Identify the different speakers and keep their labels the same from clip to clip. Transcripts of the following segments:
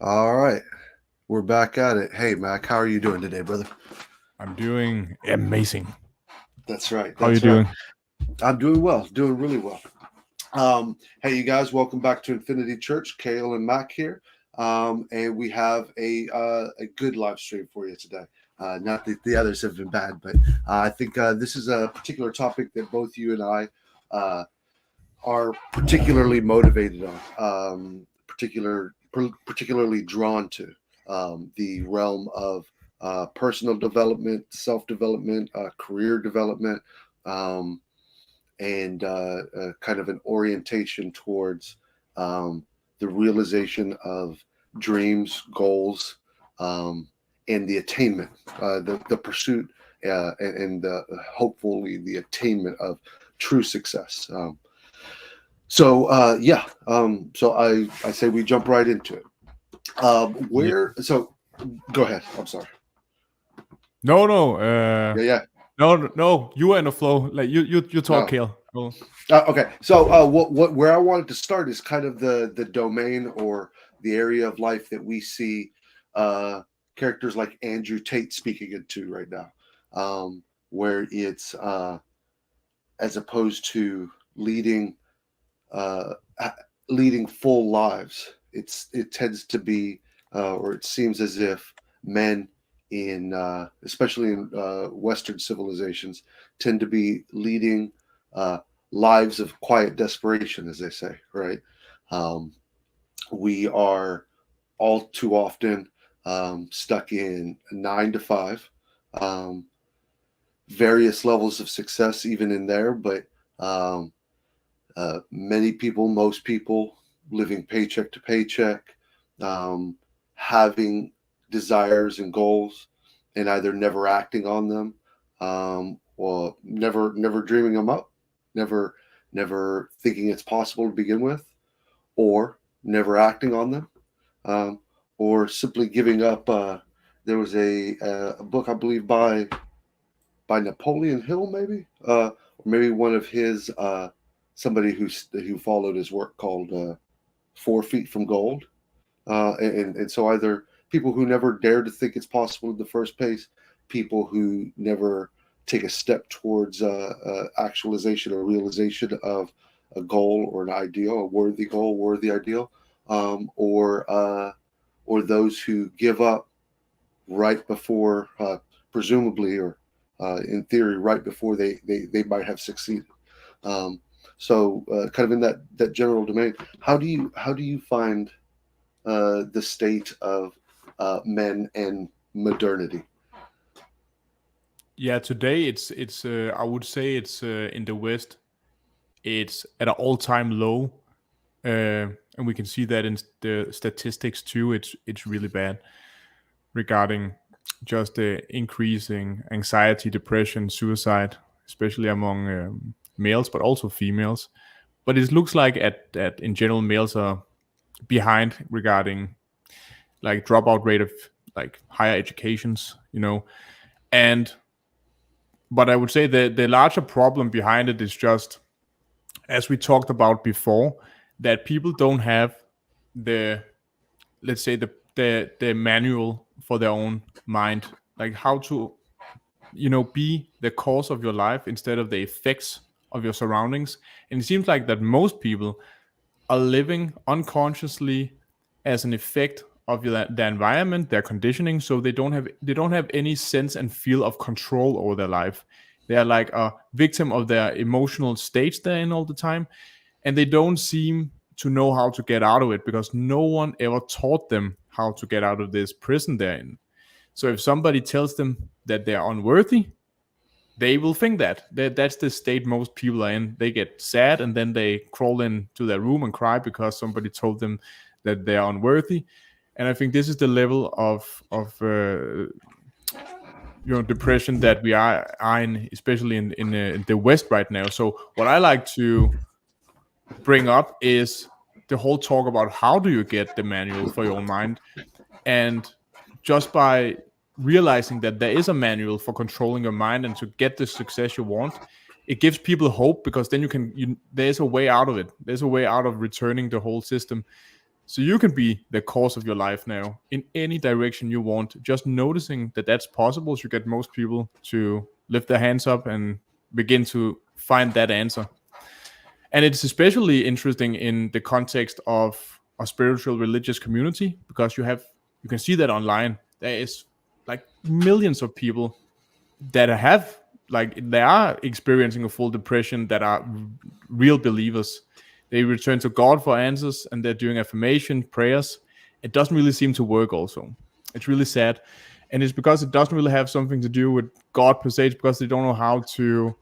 Speaker 1: All right, we're back at it. Hey, Mac, how are you doing today, brother?
Speaker 2: I'm doing amazing.
Speaker 1: That's right.
Speaker 2: How are you
Speaker 1: That's right.
Speaker 2: doing?
Speaker 1: I'm doing well, doing really well. Hey, you guys, welcome back to Infinity Church. Kael and Mac here, and we have a good live stream for you today. Not that the others have been bad, but I think this is a particular topic that both you and I uh, are particularly motivated on, particularly drawn to the realm of personal development, self development, career development, um, and kind of an orientation towards the realization of dreams, goals, um, and the attainment, the pursuit, and hopefully the attainment of true success. So I say we jump right into it.
Speaker 2: Yeah.
Speaker 1: Go ahead. I'm sorry.
Speaker 2: No, no,
Speaker 1: Yeah, yeah.
Speaker 2: no. You are in the flow. Like you talk,
Speaker 1: No.
Speaker 2: Kale. Well,
Speaker 1: Okay. So what where I wanted to start is kind of the domain or the area of life that we see uh, characters like Andrew Tate speaking into right now, where it's as opposed to uh, leading full lives. It tends to be, or it seems as if men in, especially in Western civilizations, tend to be leading uh, lives of quiet desperation, as they say. Right? Um, we are all too often stuck in 9 to 5. Um, Various levels of success, even in there, but um, many people, most people, living paycheck to paycheck, um, having desires and goals, and either never acting on them, or never dreaming them up, never never thinking it's possible to begin with, or never acting on them, um, or simply giving up. There was a book, I believe, by Napoleon Hill, maybe, or maybe one of his somebody who followed his work called 4 Feet from Gold, and so either people who never dare to think it's possible in the first place, people who never take a step towards actualization or realization of a goal or an ideal, a worthy goal, worthy ideal, or those who give up right before, presumably, or in theory, right before they might have succeeded. Um, kind of in that general domain, how do you find the state of men and modernity?
Speaker 2: yeah. Today it's. I would say it's in the West. It's at an all-time low, and we can see that in the statistics too. It's really bad regarding just the increasing anxiety, depression, suicide, especially among males, but also females. But it looks like at in general males are behind regarding like dropout rate of like higher educations, and but I would say the larger problem behind it is just as we talked about before, that people don't have the, let's say, the manual for their own mind, like how to be the cause of your life instead of the effects of your surroundings. And it seems like that most people are living unconsciously as an effect of the environment, their conditioning. So they don't have any sense and feel of control over their life. They are like a victim of their emotional states they're in all the time, and they don't seem to know how to get out of it because no one ever taught them how to get out of this prison they're in. So if somebody tells them that they're unworthy, they will think that's the state most people are in. They get sad and then they crawl into their room and cry because somebody told them that they are unworthy. And I think this is the level of depression that we are in, especially in the West right now. So what I like to bring up is the whole talk about how do you get the manual for your own mind, and just by realizing that there is a manual for controlling your mind and to get the success you want, it gives people hope because then there's a way out of it. There's a way out of returning the whole system. So you can be the course of your life now in any direction you want. Just noticing that that's possible should get most people to lift their hands up and begin to find that answer. And it's especially interesting in the context of a spiritual religious community, because you can see that online. There is like millions of people that have, like, they are experiencing a full depression, that are real believers. They return to God for answers, and they're doing affirmation prayers. It doesn't really seem to work. Also, it's really sad, and it's because it doesn't really have something to do with God per se. It's because they don't know how to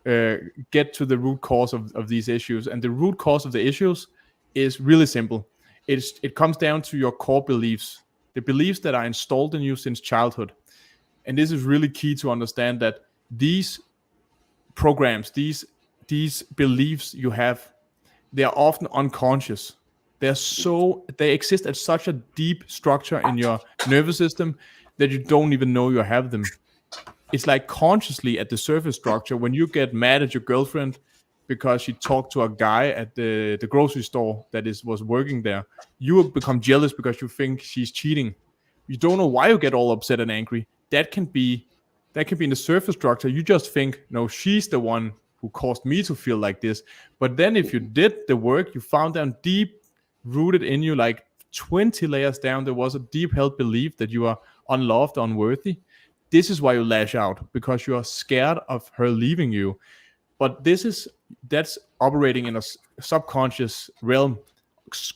Speaker 2: uh, get to the root cause of these issues. And the root cause of the issues is really simple. It comes down to your core beliefs, the beliefs that are installed in you since childhood. And this is really key to understand, that these programs, these beliefs you have, they are often unconscious. They exist at such a deep structure in your nervous system that you don't even know you have them. It's like consciously at the surface structure. When you get mad at your girlfriend because she talked to a guy at the grocery store that was working there, you will become jealous because you think she's cheating. You don't know why you get all upset and angry. That can be in the surface structure. You just think, no, she's the one who caused me to feel like this. But then if you did the work, you found down deep rooted in you, like 20 layers down, there was a deep held belief that you are unloved, unworthy. This is why you lash out, because you are scared of her leaving you. But that's operating in a subconscious realm.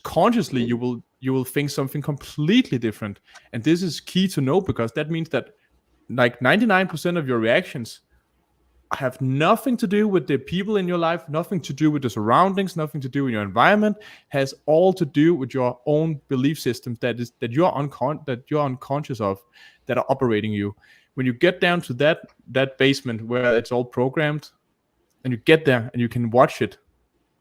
Speaker 2: Consciously, you will think something completely different. And this is key to know, because that means that like 99% of your reactions have nothing to do with the people in your life, nothing to do with the surroundings, nothing to do with your environment, has all to do with your own belief systems that you're unconscious of, that are operating you. When you get down to that basement where it's all programmed, and you get there and you can watch it,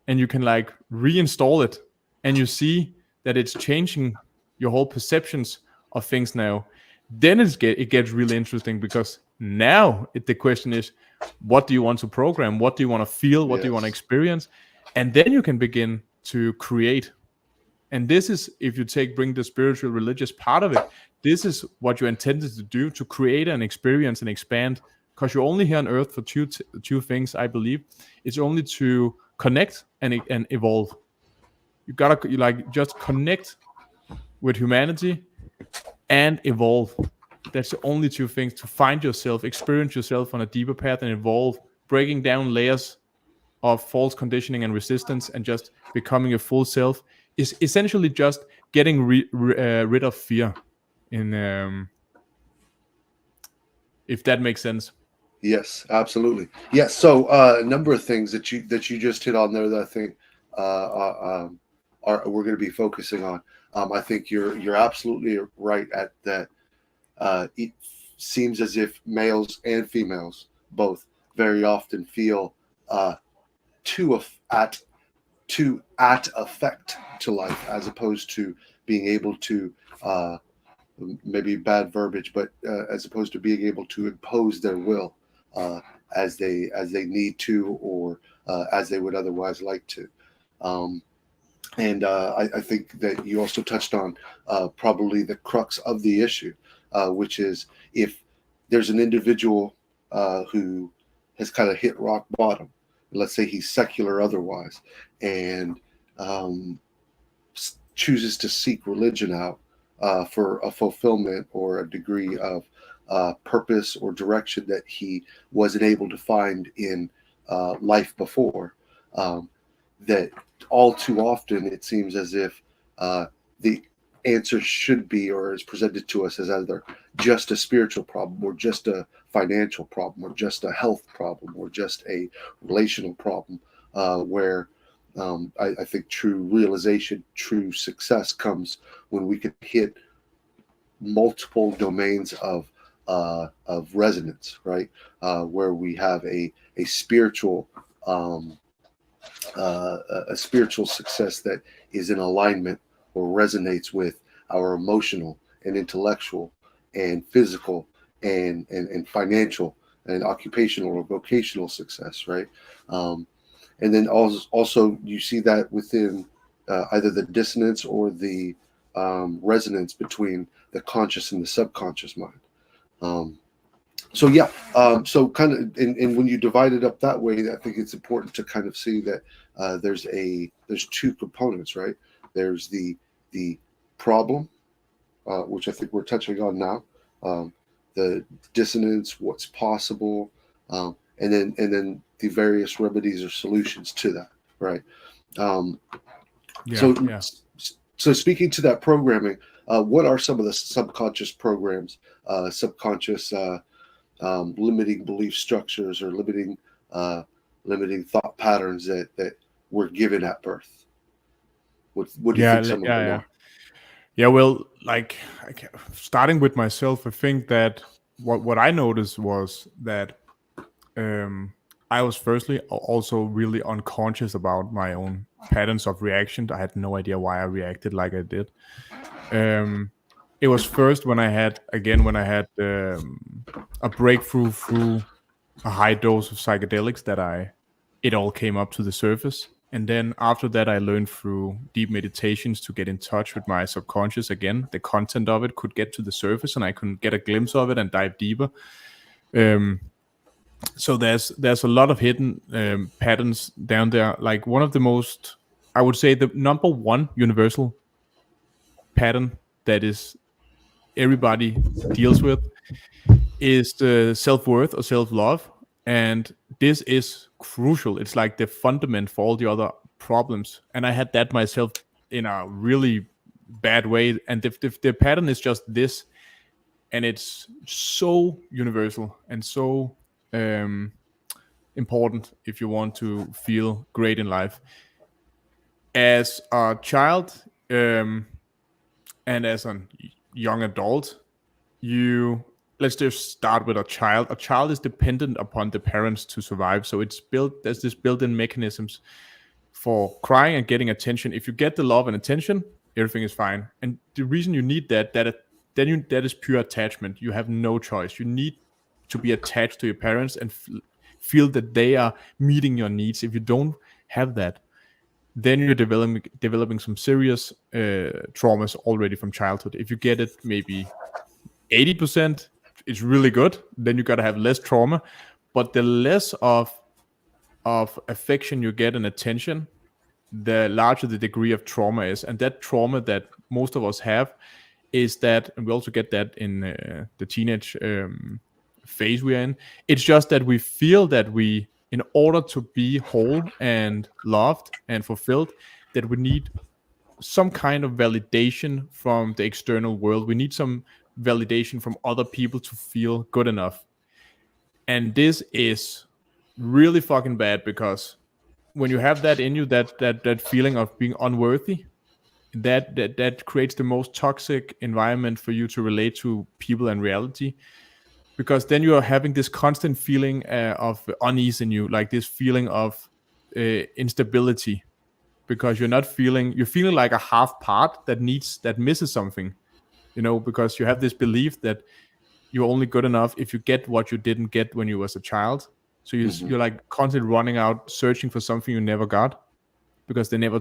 Speaker 2: and you can like reinstall it, and you see that it's changing your whole perceptions of things now, then it gets really interesting, because now the question is, what do you want to program? What do you want to feel? What do you want to
Speaker 1: Yes.
Speaker 2: experience? And then you can begin to create. And this is, if you bring the spiritual religious part of it, this is what you're intended to do, to create an experience and expand, because you're only here on earth for two things, I believe. It's only to connect and evolve. You like just connect with humanity and evolve. That's the only two things: to find yourself, experience yourself on a deeper path, and evolve, breaking down layers of false conditioning and resistance, and just becoming your full self, is essentially just getting rid of fear. In If that makes sense.
Speaker 1: Yes, absolutely. Yes. So a number of things that you just hit on there that I think are we're going to be focusing on. I think you're absolutely right at that. It seems as if males and females both very often feel too at effect to life, as opposed to being able to maybe bad verbiage, but as opposed to being able to impose their will uh, as they need to, or as they would otherwise like to. Um, and I think that you also touched on probably the crux of the issue, which is, if there's an individual who has kind of hit rock bottom, let's say he's secular otherwise, and um, chooses to seek religion out for a fulfillment or a degree of purpose or direction that he wasn't able to find in life before. Um, that all too often it seems as if the answer should be, or is presented to us as, either just a spiritual problem, or just a financial problem, or just a health problem, or just a relational problem, where I think true realization, true success comes when we can hit multiple domains of resonance, right? Where we have a spiritual a spiritual success that is in alignment or resonates with our emotional and intellectual and physical and financial and occupational or vocational success, right? And then also you see that within either the dissonance or the resonance between the conscious and the subconscious mind. Um, so yeah, so kind of, and when you divide it up that way, I think it's important to kind of see that there's two components, right? There's the problem, which I think we're touching on now, the dissonance, what's possible, and then the various remedies or solutions to that, right? Um,
Speaker 2: Yeah,
Speaker 1: so
Speaker 2: yeah.
Speaker 1: so speaking to that programming, what are some of the subconscious programs, subconscious limiting belief structures or uh, limiting thought patterns that were given at birth? What do you
Speaker 2: Yeah,
Speaker 1: think some of
Speaker 2: yeah,
Speaker 1: them
Speaker 2: yeah.
Speaker 1: are?
Speaker 2: Yeah, well, like starting with myself, I think that what I noticed was that um, I was firstly also really unconscious about my own patterns of reaction. I had no idea why I reacted like I did. Um, it was first when I had a breakthrough through a high dose of psychedelics that it all came up to the surface. And then after that, I learned through deep meditations to get in touch with my subconscious again. The content of it could get to the surface, and I could get a glimpse of it and dive deeper. Um, so there's a lot of hidden patterns down there. Like one of the most, I would say, the number one universal pattern that is everybody deals with is the self-worth or self-love, and this is crucial. It's like the fundament for all the other problems, and I had that myself in a really bad way. And if the pattern is just this, and it's so universal and so um, important if you want to feel great in life as a child, and as a young adult. You Let's just start with a child is dependent upon the parents to survive, so there's this built-in mechanisms for crying and getting attention. If you get the love and attention, everything is fine. And the reason you need that is pure attachment. You have no choice. You need to be attached to your parents and feel that they are meeting your needs. If you don't have that, then you're developing some serious traumas already from childhood. If you get it maybe 80%, it's really good. Then you gotta have less trauma. But the less of affection you get and attention, the larger the degree of trauma is. And that trauma that most of us have is that, and we also get that in the teenage phase we're in. It's just that we feel that in order to be whole and loved and fulfilled, that we need some kind of validation from the external world. We need some validation from other people to feel good enough. And this is really fucking bad, because when you have that in you, that feeling of being unworthy, that creates the most toxic environment for you to relate to people and reality, because then you are having this constant feeling of unease in you, like this feeling of instability, because you're feeling like a half part that misses something, because you have this belief that you're only good enough if you get what you didn't get when you was a child. So
Speaker 1: Mm-hmm.
Speaker 2: you're like constantly running out searching for something you never got, because they never,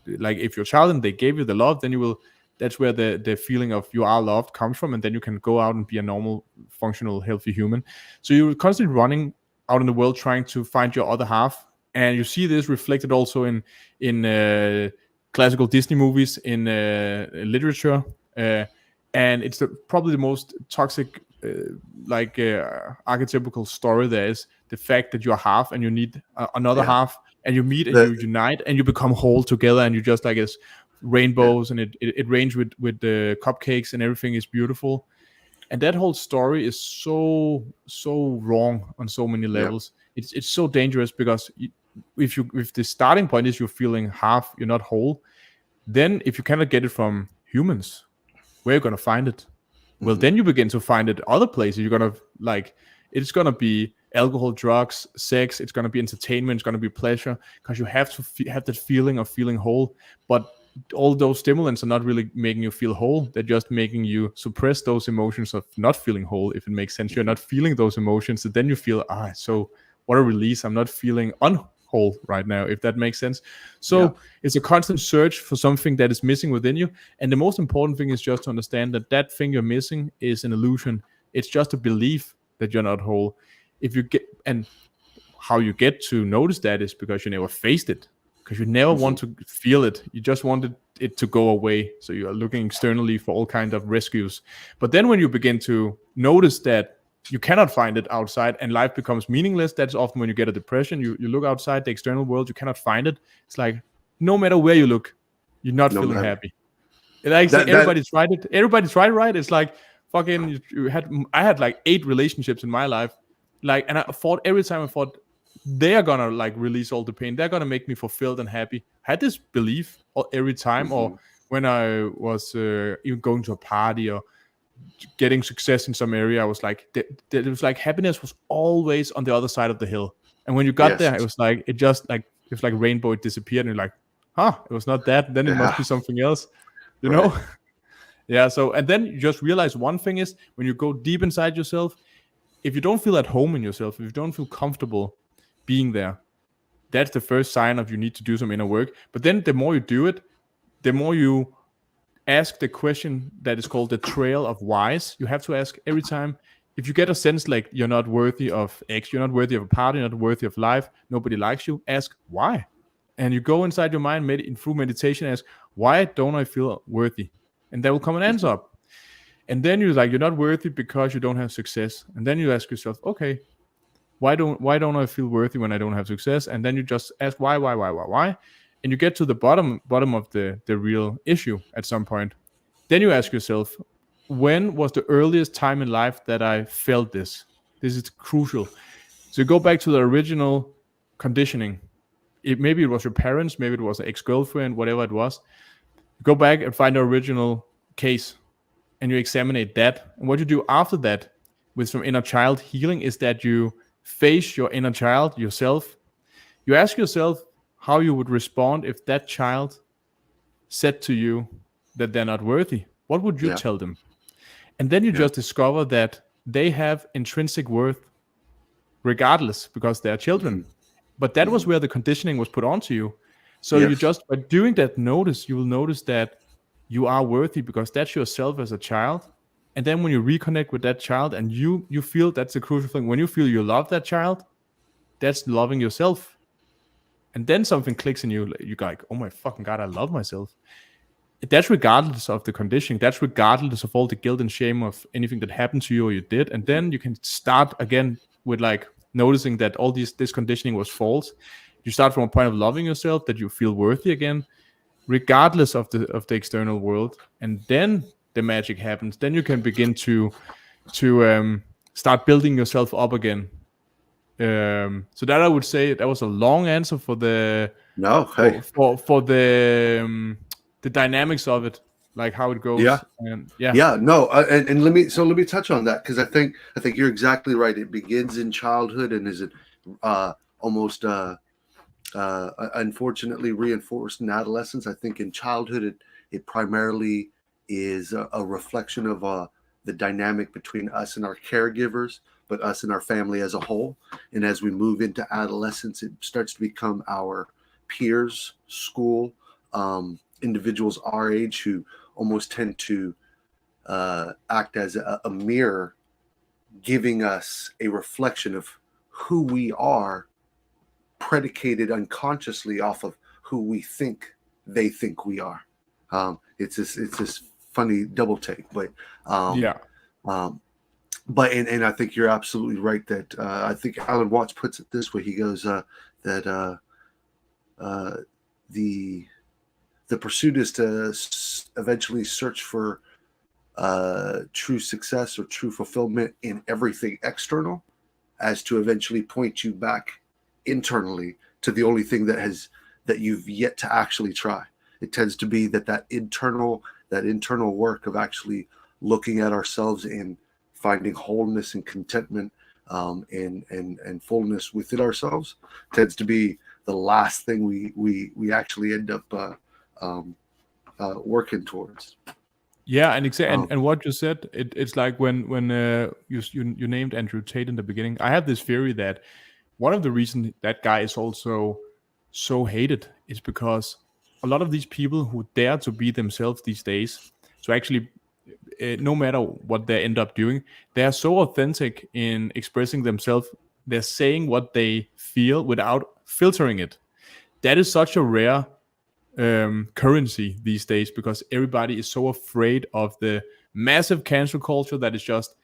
Speaker 2: like, if you're a child and they gave you the love, then you will, that's where the feeling of you are loved comes from, and then you can go out and be a normal, functional, healthy human. So you're constantly running out in the world trying to find your other half. And you see this reflected also in classical Disney movies, in literature, and it's probably the most toxic, archetypical story there is, the fact that you're half and you need another
Speaker 1: Yeah.
Speaker 2: half, and you meet and
Speaker 1: That
Speaker 2: you unite and you become whole together, and you just like as
Speaker 1: yeah.
Speaker 2: rainbows, and it rains with the cupcakes, and everything is beautiful. And that whole story is so wrong on so many
Speaker 1: Yeah.
Speaker 2: levels. It's so dangerous, because if the starting point is you're feeling half, you're not whole, then if you cannot get it from humans, where are you going to find it? Well,
Speaker 1: Mm-hmm.
Speaker 2: then you begin to find it other places. You're going to, like, it's going to be alcohol, drugs, sex, it's going to be entertainment, it's going to be pleasure, because you have to have that feeling of feeling whole. But all those stimulants are not really making you feel whole. They're just making you suppress those emotions of not feeling whole, if it makes sense. You're not feeling those emotions, so then you feel, so what a release, I'm not feeling hole right now, if that makes sense.
Speaker 1: Yeah.
Speaker 2: So it's a constant search for something that is missing within you. And the most important thing is just to understand that that thing you're missing is an illusion. It's just a belief that you're not whole. If you get, and how you get to notice that is because you never faced it, because you never want to feel it. You just wanted it to go away. So you are looking externally for all kinds of rescues. But then when you begin to notice that you cannot find it outside and life becomes meaningless, that's often when you get a depression. You look outside the external world, you cannot find it. It's like no matter where you look, you're not
Speaker 1: No
Speaker 2: feeling
Speaker 1: matter.
Speaker 2: happy. And I think everybody tried it. Everybody tried, right? It's like fucking. I had like 8 relationships in my life, like, and I thought every time I thought they are gonna like release all the pain. They're gonna make me fulfilled and happy. I had this belief every time, or when I was even going to a party or getting success in some area, I was like, it was like happiness was always on the other side of the hill. And when you got there, it was like it was like rainbow. It disappeared, and you're like, huh, it was not that. Then it must be something else, you know? Yeah. So, and then you just realize one thing is when you go deep inside yourself, if you don't feel at home in yourself, if you don't feel comfortable being there, that's the first sign of you need to do some inner work. But then the more you do it, the more you ask the question that is called the trail of whys. You have to ask every time, if you get a sense like you're not worthy of X, you're not worthy of a party, you're not worthy of life, nobody likes you, ask why. And you go inside your mind through meditation, ask, why don't I feel worthy? And there will come an answer up. And then you're like, you're not worthy because you don't have success. And then you ask yourself, okay, why don't I feel worthy when I don't have success? And then you just ask why, and you get to the bottom of the real issue at some point. Then you ask yourself, when was the earliest time in life that I felt this? This is crucial. So you go back to the original conditioning. Maybe it was your parents, maybe it was an ex-girlfriend, whatever it was. You go back and find the original case, and you examine that. And what you do after that with some inner child healing is that you face your inner child, yourself. You ask yourself how you would respond if that child said to you that they're not worthy. What would you tell them? And then you just discover that they have intrinsic worth regardless, because they're children. But that was where the conditioning was put onto you. So you just, by doing that notice, you will notice that you are worthy because that's yourself as a child. And then when you reconnect with that child and you feel, that's the crucial thing, when you feel you love that child, that's loving yourself. And then something clicks in you. You go like, oh my fucking God, I love myself. That's regardless of the conditioning. That's regardless of all the guilt and shame of anything that happened to you or you did. And then you can start again with like noticing that all this conditioning was false. You start from a point of loving yourself, that you feel worthy again, regardless of the external world. And then the magic happens. Then you can begin to start building yourself up again. So that I would say that was a long answer for the for the dynamics of it, like how it goes. And
Speaker 1: and let me touch on that, because I think you're exactly right. It begins in childhood and is almost unfortunately reinforced in adolescence. I think in childhood it primarily is a reflection of the dynamic between us and our caregivers, but us and our family as a whole. And as we move into adolescence, it starts to become our peers, school, individuals our age who almost tend to act as a mirror, giving us a reflection of who we are, predicated unconsciously off of who we think they think we are. It's this funny double take, but but and I think you're absolutely right that I think Alan Watts puts it this way. He goes that the pursuit is to eventually search for true success or true fulfillment in everything external, as to eventually point you back internally to the only thing that you've yet to actually try. It tends to be that internal work of actually looking at ourselves and finding wholeness and contentment and fullness within ourselves tends to be the last thing we actually end up working towards.
Speaker 2: Yeah, and what you said, it's like when you named Andrew Tate in the beginning. I have this theory that one of the reasons that guy is also so hated is because a lot of these people who dare to be themselves these days, so actually, no matter what they end up doing, they are so authentic in expressing themselves. They're saying what they feel without filtering it. That is such a rare currency these days because everybody is so afraid of the massive cancel culture that is just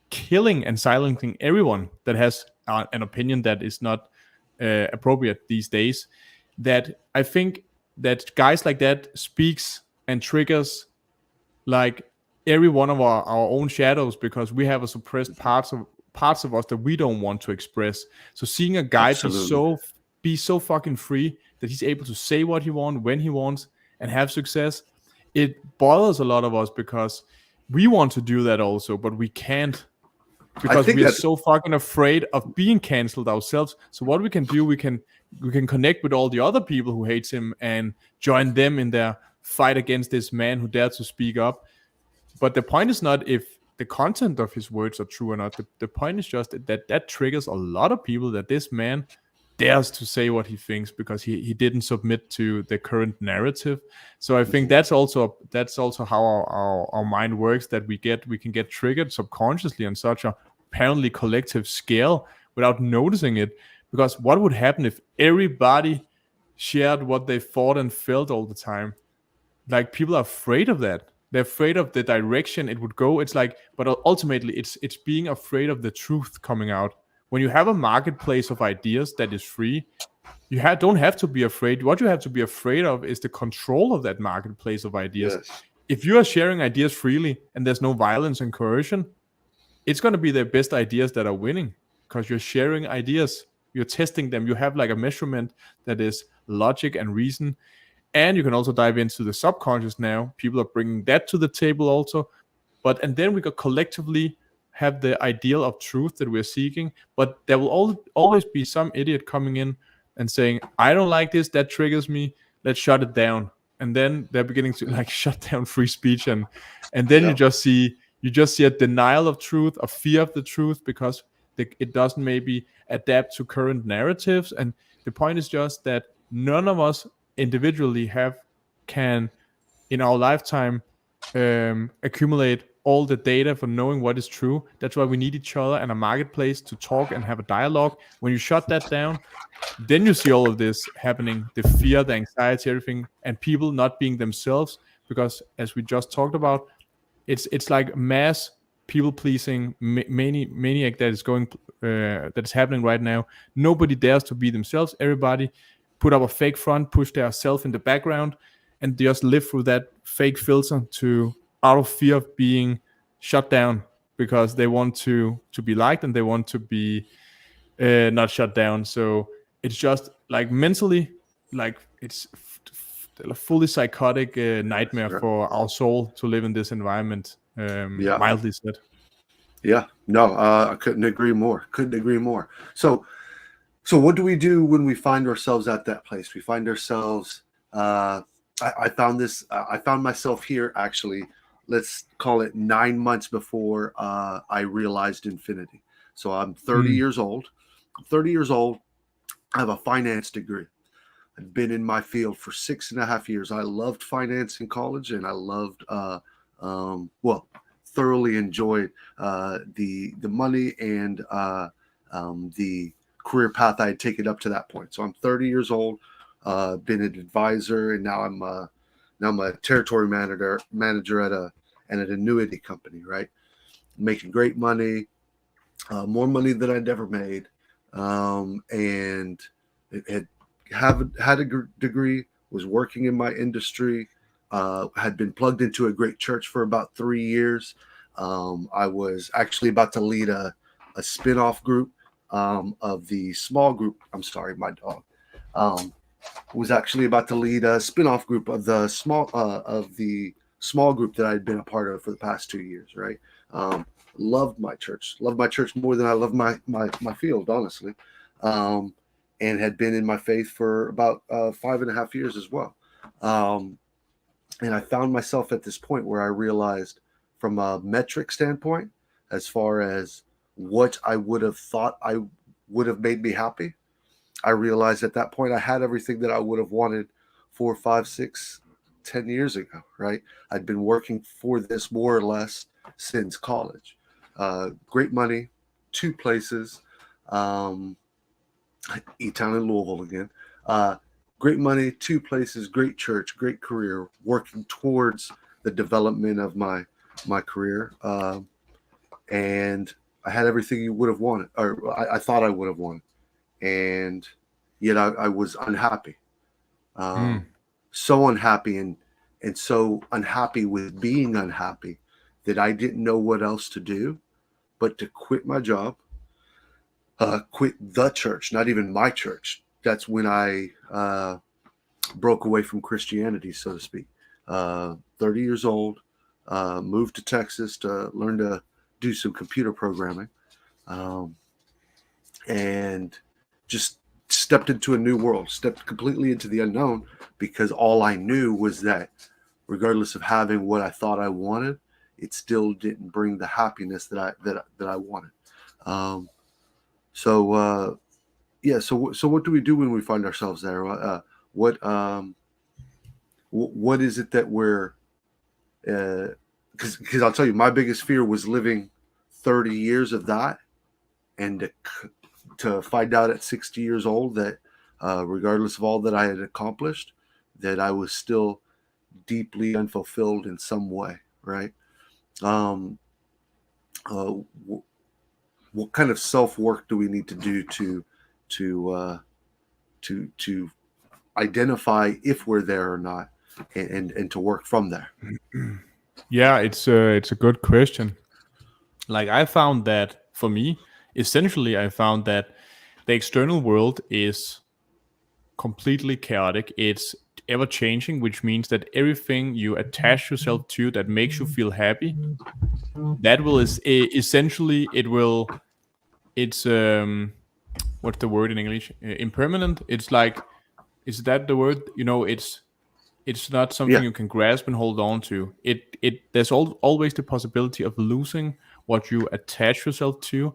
Speaker 2: killing and silencing everyone that has an opinion that is not appropriate these days. That I think that guys like that speaks and triggers like every one of our own shadows because we have a suppressed parts of us that we don't want to express. So seeing a guy
Speaker 1: Absolutely.
Speaker 2: be so fucking free that he's able to say what he wants when he wants and have success, it bothers a lot of us because we want to do that also, but we can't
Speaker 1: I
Speaker 2: because
Speaker 1: think
Speaker 2: we are
Speaker 1: that's
Speaker 2: so fucking afraid of being canceled ourselves. So what we can do, we can connect with all the other people who hates him and join them in their fight against this man who dared to speak up. But the point is not if the content of his words are true or not. The point is just that triggers a lot of people that this man dares to say what he thinks because he didn't submit to the current narrative. So I think that's also how our mind works, that we can get triggered subconsciously on such a apparently collective scale without noticing it. Because what would happen if everybody shared what they thought and felt all the time? Like people are afraid of that. They're afraid of the direction it would go. It's like, but ultimately it's being afraid of the truth coming out. When you have a marketplace of ideas that is free, don't have to be afraid. What you have to be afraid of is the control of that marketplace of ideas.
Speaker 1: yes.
Speaker 2: If you are sharing ideas freely and there's no violence and coercion, it's going to be the best ideas that are winning because you're sharing ideas, you're testing them, you have like a measurement that is logic and reason. And you can also dive into the subconscious now. People are bringing that to the table also. And then we could collectively have the ideal of truth that we're seeking. But there will always be some idiot coming in and saying, I don't like this, that triggers me, let's shut it down. And then they're beginning to like shut down free speech. And then
Speaker 1: Yeah.
Speaker 2: you just see a denial of truth, a fear of the truth, because it doesn't maybe adapt to current narratives. And the point is just that none of us individually can in our lifetime accumulate all the data for knowing what is true. That's why we need each other and a marketplace to talk and have a dialogue. When you shut that down, then you see all of this happening, the fear, the anxiety, everything, and people not being themselves. Because as we just talked about, it's like mass people pleasing maniac that is that is happening right now. Nobody dares to be themselves. Everybody put up a fake front, push their self in the background, and just live through that fake filter to out of fear of being shut down because they want to be liked and they want to be not shut down. So it's just like mentally, like it's a fully psychotic nightmare
Speaker 1: Yeah.
Speaker 2: for our soul to live in this environment.
Speaker 1: Yeah.
Speaker 2: Mildly said.
Speaker 1: Yeah. No, I couldn't agree more. Couldn't agree more. So what do we do when we find ourselves at that place? We find ourselves. I found this. I found myself here actually. Let's call it 9 months before I realized infinity. So I'm 30
Speaker 2: Mm.
Speaker 1: years old. I'm 30 years old. I have a finance degree. I've been in my field for 6.5 years. I loved finance in college, and I loved, thoroughly enjoyed the money and the career path I had taken up to that point. So I'm 30 years old, been an advisor, and now I'm a territory manager at an annuity company. Right, making great money, more money than I'd ever made, and it had a degree, was working in my industry, had been plugged into a great church for about 3 years. I was actually about to lead a spin-off group of the small group. I'm sorry, my dog. Was actually about to lead a spin-off group of the small group that I'd been a part of for the past 2 years. Right. Loved my church more than I love my field, honestly. Um, and had been in my faith for about 5.5 years as well. And I found myself at this point where I realized, from a metric standpoint, as far as what I would have thought would have made me happy. I realized at that point I had everything that I would have wanted 4, 5, 6, 10 years ago, right? I'd been working for this more or less since college. Great money, two places, um, E-Town and Louisville again. Uh, Great money, two places, great church, great career, working towards the development of my career. And I had everything you would have wanted, or I thought I would have wanted. And yet I was unhappy.
Speaker 2: Mm.
Speaker 1: So unhappy and so unhappy with being unhappy that I didn't know what else to do but to quit my job, quit the church, not even my church. That's when I broke away from Christianity, so to speak. 30 years old, moved to Texas to learn to do some computer programming, um, and just stepped into a new world, stepped completely into the unknown because all I knew was that regardless of having what I thought I wanted, it still didn't bring the happiness that I wanted. Um, so yeah, so what do we do when we find ourselves there? What what is it that we're because I'll tell you, my biggest fear was living 30 years of that and to find out at 60 years old that regardless of all that I had accomplished, that I was still deeply unfulfilled in some way, right? Um, uh, what kind of self work do we need to do to to identify if we're there or not, and to work from there?
Speaker 2: Yeah, it's a good question. Like I found that for me, essentially, I found that the external world is completely chaotic. It's ever changing, which means that everything you attach yourself to that makes you feel happy, that will essentially it will it's what's the word in English? Impermanent. It's like is that the word? You know, it's not something
Speaker 1: Yeah,
Speaker 2: you can grasp and hold on to. It there's always the possibility of losing what you attach yourself to.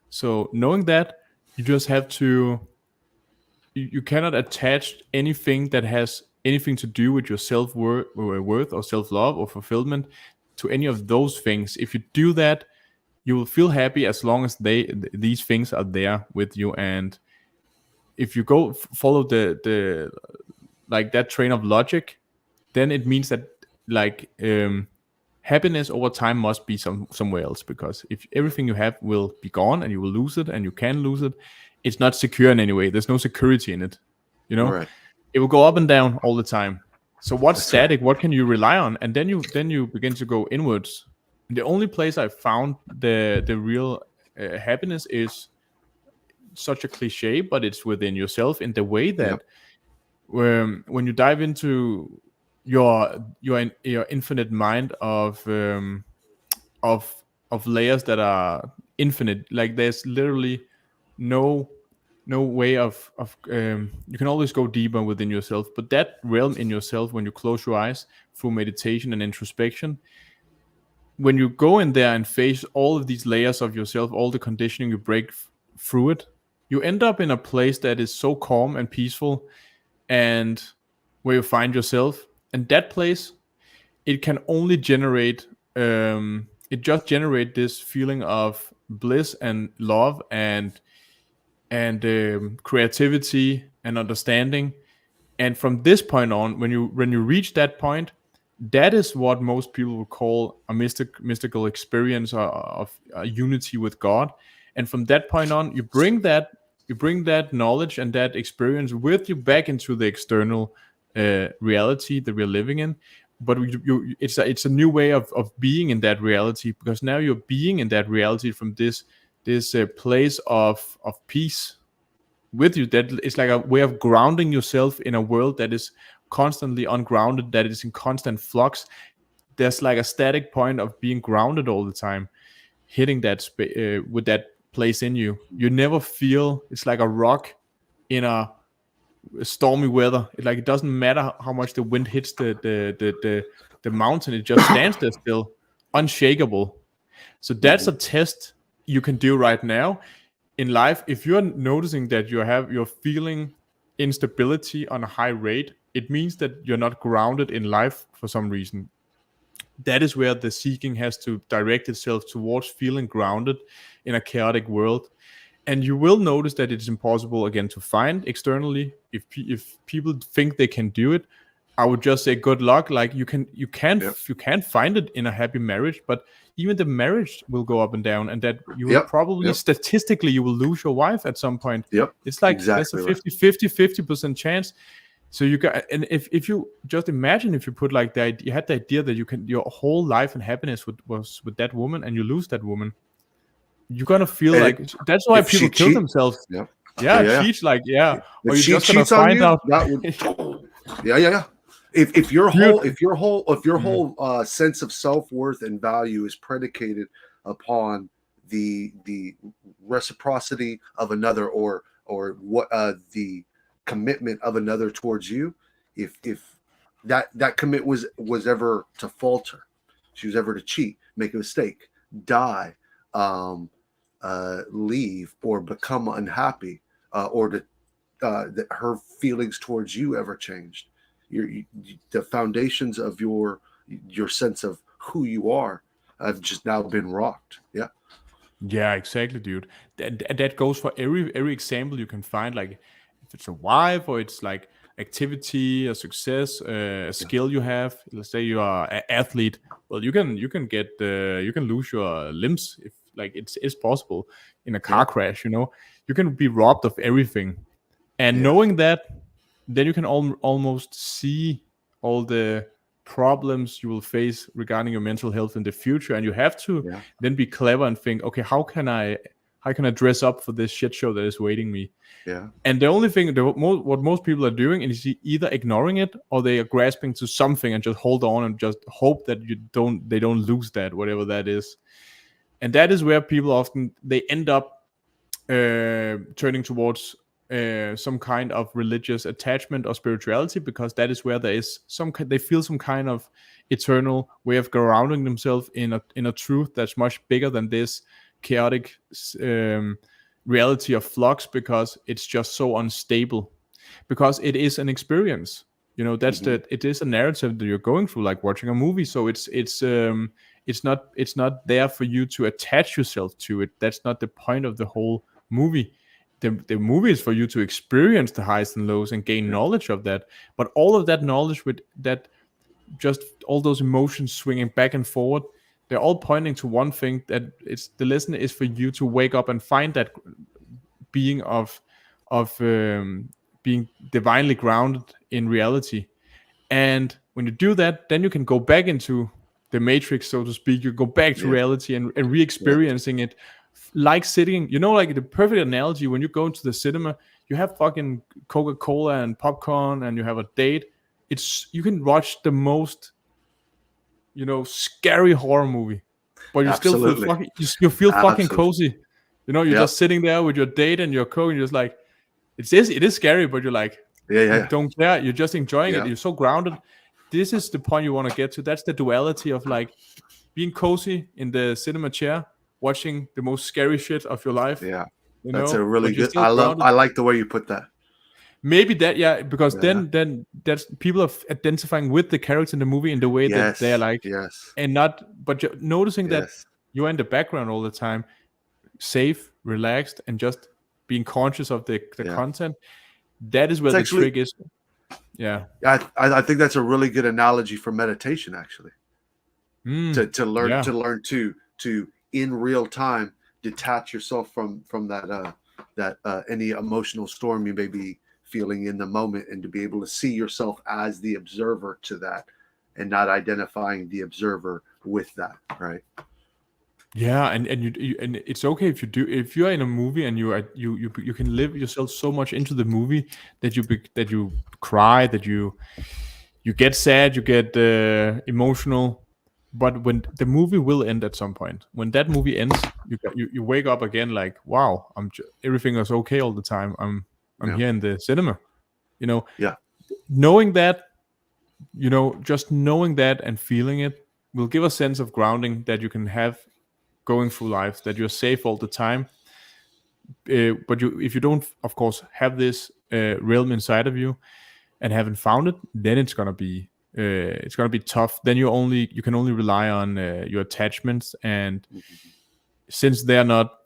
Speaker 2: So knowing that, you just have to you cannot attach anything that has anything to do with your worth or self love or fulfillment to any of those things. If you do that, you will feel happy as long as these things are there with you. And if you go follow the like that train of logic, then it means that like happiness over time must be somewhere else, because if everything you have will be gone and you will lose it and you can lose it, it's not secure in any way. There's no security in it, you know.
Speaker 1: right.
Speaker 2: It will go up and down all the time. So what's
Speaker 1: That's right.
Speaker 2: static? What can you rely on? And then you begin to go inwards. And the only place I found the real happiness is such a cliche, but it's within yourself in the way
Speaker 1: Yep.
Speaker 2: that when you dive into your infinite mind of of layers that are infinite, like there's literally no way of you can always go deeper within yourself, but that realm in yourself, when you close your eyes through meditation and introspection, when you go in there and face all of these layers of yourself, all the conditioning, you break through it, you end up in a place that is so calm and peaceful, and where you find yourself. And that place, it can only generate it just generate this feeling of bliss and love and creativity and understanding. And from this point on, when you reach that point, that is what most people would call a mystical experience of unity with God. And from that point on, you bring that knowledge and that experience with you back into the external reality that we're living in. But it's a new way of being in that reality, because now you're being in that reality from this place of peace with you. That is like a way of grounding yourself in a world that is constantly ungrounded, that is in constant flux. There's like a static point of being grounded all the time, hitting that with that place in you. You never feel, it's like a rock in a stormy weather. It doesn't matter how much the wind hits the mountain, it just stands there still, unshakable. So that's a test you can do right now. in life, if you're noticing that you're feeling instability on a high rate, it means that you're not grounded in life for some reason. That is where the seeking has to direct itself towards feeling grounded in a chaotic world. And you will notice that it's impossible again to find externally. If people think they can do it, I would just say good luck. Like
Speaker 1: Yep.
Speaker 2: you can't find it in a happy marriage, but even the marriage will go up and down, and that you will
Speaker 1: Yep.
Speaker 2: probably
Speaker 1: Yep.
Speaker 2: statistically you will lose your wife at some point.
Speaker 1: Yep.
Speaker 2: It's like there's a
Speaker 1: Exactly right.
Speaker 2: 50% chance. So you got, and if you just imagine, if you put like you had the idea that you can, your whole life and happiness was with that woman, and you lose that woman, you're gonna feel
Speaker 1: And
Speaker 2: like that's why
Speaker 1: if
Speaker 2: people
Speaker 1: she
Speaker 2: kill
Speaker 1: cheat,
Speaker 2: themselves.
Speaker 1: yeah, yeah,
Speaker 2: Yeah,
Speaker 1: yeah.
Speaker 2: cheats, like, yeah, or
Speaker 1: If
Speaker 2: you're
Speaker 1: she
Speaker 2: just gonna
Speaker 1: cheats on
Speaker 2: find
Speaker 1: you,
Speaker 2: out.
Speaker 1: that would, yeah, yeah, yeah. If your
Speaker 2: Dude.
Speaker 1: whole if your
Speaker 2: Mm.
Speaker 1: whole sense of self worth and value is predicated upon the reciprocity of another, or what the commitment of another towards you, if that commit was ever to falter, she was ever to cheat, make a mistake, die, um, leave, or become unhappy, or to that her feelings towards you ever changed. The foundations of your sense of who you are have just now been rocked. Yeah,
Speaker 2: Yeah, exactly, dude. That goes for every example you can find. Like, if it's a wife, or it's like activity, a success, a
Speaker 1: yeah,
Speaker 2: skill you have. Let's say you are an athlete. Well, you can get you can lose your limbs, if like it's possible in a car
Speaker 1: yeah,
Speaker 2: crash. You know, you can be robbed of everything. And
Speaker 1: yeah,
Speaker 2: knowing that, then you can almost see all the problems you will face regarding your mental health in the future, and you have to
Speaker 1: yeah,
Speaker 2: then be clever and think, okay, how can I dress up for this shit show that is waiting me?
Speaker 1: yeah,
Speaker 2: And the only thing, what most people are doing is either ignoring it, or they are grasping to something and just hold on and just hope that they don't lose that, whatever that is. And that is where people often they end up turning towards some kind of religious attachment or spirituality, because that is where there is they feel some kind of eternal way of grounding themselves in a truth that's much bigger than this chaotic um, reality of flux, because it's just so unstable, because it is an experience. You know, that's
Speaker 1: hmm,
Speaker 2: the it is a narrative that you're going through, like watching a movie. So it's not there for you to attach yourself to it. That's not the point of the whole movie. The movie is for you to experience the highs and lows and gain
Speaker 1: yeah,
Speaker 2: knowledge of that. But all of that knowledge, with that, just all those emotions swinging back and forward, they're all pointing to one thing, that it's the lesson is for you to wake up and find that being of being divinely grounded in reality. And when you do that, then you can go back into the matrix, so to speak. You go back to
Speaker 1: yeah,
Speaker 2: reality and
Speaker 1: yeah,
Speaker 2: re-experiencing it, like sitting, you know, like the perfect analogy, when you go into the cinema, you have fucking Coca-Cola and popcorn, and you have a date. It's, you can watch the most, you know, scary horror movie, but you still feel
Speaker 1: absolutely,
Speaker 2: fucking, you feel fucking
Speaker 1: absolutely,
Speaker 2: cozy. You know, you're
Speaker 1: yeah,
Speaker 2: just sitting there with your date and your coke, and you're just like, it is scary, but you're like,
Speaker 1: yeah,
Speaker 2: you
Speaker 1: yeah,
Speaker 2: don't care. You're just enjoying it.
Speaker 1: yeah,
Speaker 2: You're so grounded. This is the point you want to get to. That's the duality of like being cozy in the cinema chair, watching the most scary shit of your life,
Speaker 1: yeah.
Speaker 2: you
Speaker 1: That's a
Speaker 2: know,
Speaker 1: really
Speaker 2: but you're
Speaker 1: good.
Speaker 2: still grounded.
Speaker 1: I like the way you put that.
Speaker 2: Maybe that, yeah, because
Speaker 1: Yeah.
Speaker 2: then that's people are identifying with the character in the movie in the way that they're
Speaker 1: Yes.
Speaker 2: like,
Speaker 1: Yes.
Speaker 2: and not, but you're noticing that
Speaker 1: Yes.
Speaker 2: you're in the background all the time, safe, relaxed, and just being conscious of the
Speaker 1: Yeah.
Speaker 2: content. That is where
Speaker 1: It's
Speaker 2: the
Speaker 1: actually.
Speaker 2: trick is. Yeah.
Speaker 1: I think that's a really good analogy for meditation. Actually, to learn
Speaker 2: Yeah.
Speaker 1: to in real time detach yourself from that any emotional storm you may be feeling in the moment, and to be able to see yourself as the observer to that, and not identifying the observer with that. Right.
Speaker 2: Yeah, and it's okay if you do, if you're in a movie and you can live yourself so much into the movie that that you cry, that you get sad, you get emotional. But when the movie will end at some point, when that movie ends, you wake up again like, wow, everything is okay all the time. I'm
Speaker 1: Yeah.
Speaker 2: here in the cinema. You know,
Speaker 1: Yeah.
Speaker 2: knowing that, just knowing that and feeling it will give a sense of grounding that you can have going through life, that you're safe all the time. but if you don't, of course, have this realm inside of you and haven't found it, then it's gonna be tough. Then you can only rely on your attachments, and since they're not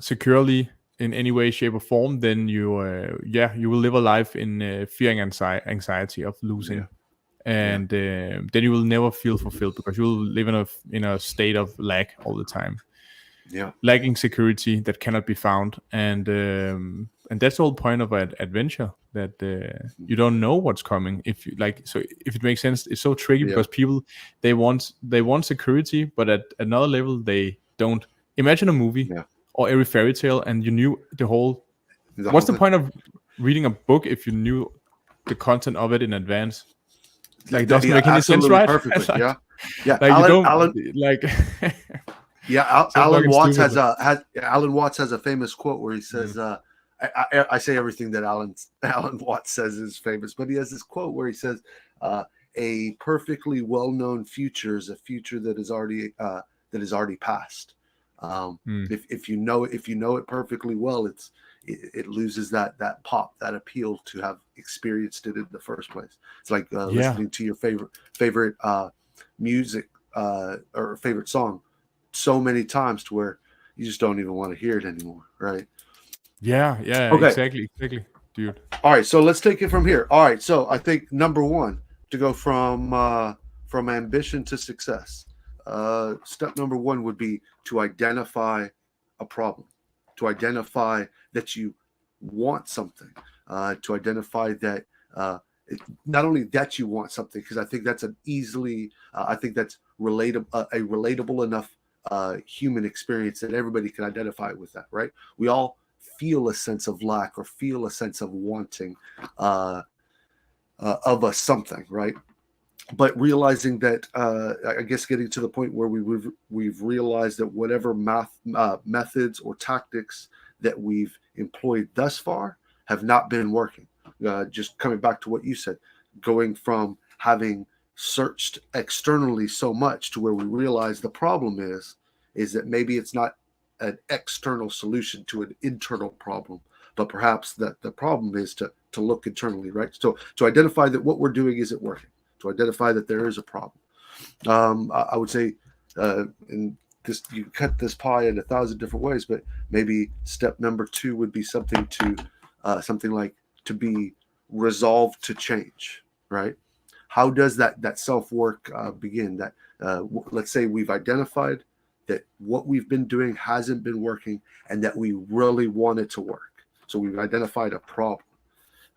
Speaker 2: securely in any way, shape, or form, then you will live a life in fear and anxiety of losing.
Speaker 1: Yeah.
Speaker 2: And then you will never feel fulfilled, because you will live in a state of lack all the time, lacking security that cannot be found. And that's the whole point of an adventure, that you don't know what's coming. If you like, so if it makes sense, it's so tricky because people, they want security, but at another level they don't. Imagine a movie or every fairy tale, and you knew the whole. What's the point of reading a book if you knew the content of it in advance? Like, it doesn't make any sense, right?
Speaker 1: Perfectly.
Speaker 2: Like,
Speaker 1: yeah.
Speaker 2: Like,
Speaker 1: Alan,
Speaker 2: you don't
Speaker 1: Alan,
Speaker 2: like.
Speaker 1: Alan Watts has a famous quote where he says, I say everything that Alan Watts says is famous, but he has this quote where he says, a perfectly well-known future is a future that is already past. If you know it perfectly well, it loses that pop, that appeal to have experienced it in the first place. It's like listening to your favorite music or favorite song so many times to where you just don't even want to hear it anymore, right?
Speaker 2: Okay. Exactly, dude.
Speaker 1: All right, so let's take it from here. All right, so I think number one, to go from ambition to success, step number one would be to identify a problem, to identify that you want something, to identify that not only that you want something, because I think that's that's relatable, a relatable enough human experience that everybody can identify with that, right? We all feel a sense of lack or feel a sense of wanting of a something, right? But realizing that, I guess, getting to the point where we've realized that whatever methods or tactics that we've employed thus far have not been working. Just coming back to what you said, going from having searched externally so much to where we realize the problem is that maybe it's not an external solution to an internal problem, but perhaps that the problem is to look internally, right? So to identify that what we're doing isn't working, to identify that there is a problem. I would say, and this, you cut this pie in 1,000 different ways, but maybe step number two would be something like to be resolved to change, right? How does that self-work begin? That let's say we've identified that what we've been doing hasn't been working and that we really want it to work. So we've identified a problem,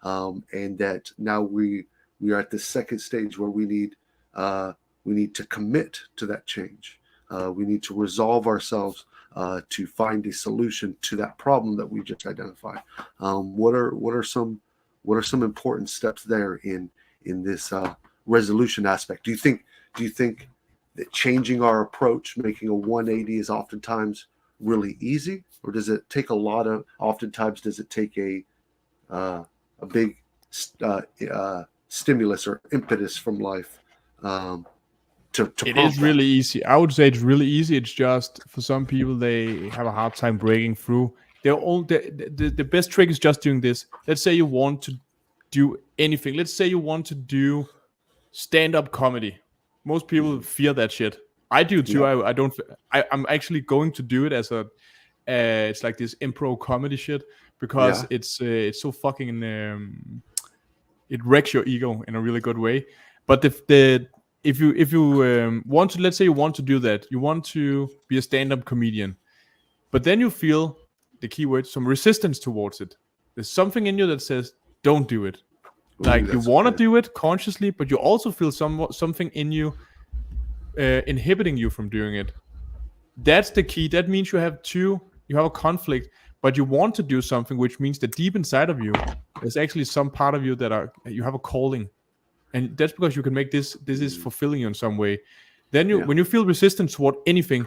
Speaker 1: and that now we are at the second stage where we need to commit to that change. We need to resolve ourselves to find a solution to that problem that we just identified. What are some important steps there in this resolution aspect? Do you think that changing our approach, making a 180, is oftentimes really easy, or does it take oftentimes does it take a big stimulus or impetus from life to
Speaker 2: It is really easy. I would say it's really easy. It's just for some people, they have a hard time breaking through. The best trick is just doing this. Let's say you want to do anything. Let's say you want to do stand-up comedy. Most people fear that shit. I do too. Yeah. I'm actually going to do it as a it's like this improv comedy shit, because it's so fucking it wrecks your ego in a really good way. But if you want to, let's say you want to do that, you want to be a stand-up comedian, but then you feel, the keyword, some resistance towards it. There's something in you that says, don't do it. Like, you want to do it consciously, but you also feel something in you inhibiting you from doing it. That's the key. That means you have a conflict, but you want to do something, which means that deep inside of you, there's actually some part of you that you have a calling. And that's because you can make this is fulfilling you in some way. Then when you feel resistance toward anything,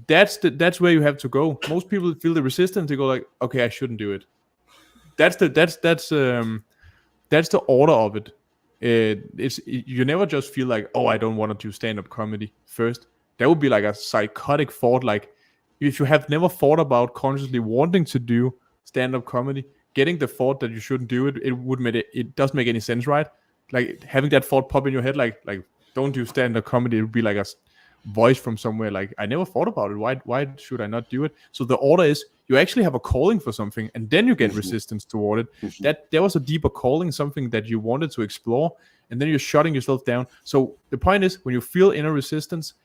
Speaker 2: that's where you have to go. Most people feel the resistance, they go like, okay, I shouldn't do it. That's the order of it. You never just feel like, oh, I don't want to do stand-up comedy first. That would be like a psychotic thought, like, if you have never thought about consciously wanting to do stand-up comedy, getting the thought that you shouldn't do it, it doesn't make any sense, right? Like having that thought pop in your head, like don't do stand-up comedy, it would be like a voice from somewhere. Like I never thought about it. Why should I not do it? So the order is you actually have a calling for something, and then you get resistance toward it. That there was a deeper calling, something that you wanted to explore, and then you're shutting yourself down. So the point is, when you feel inner resistance,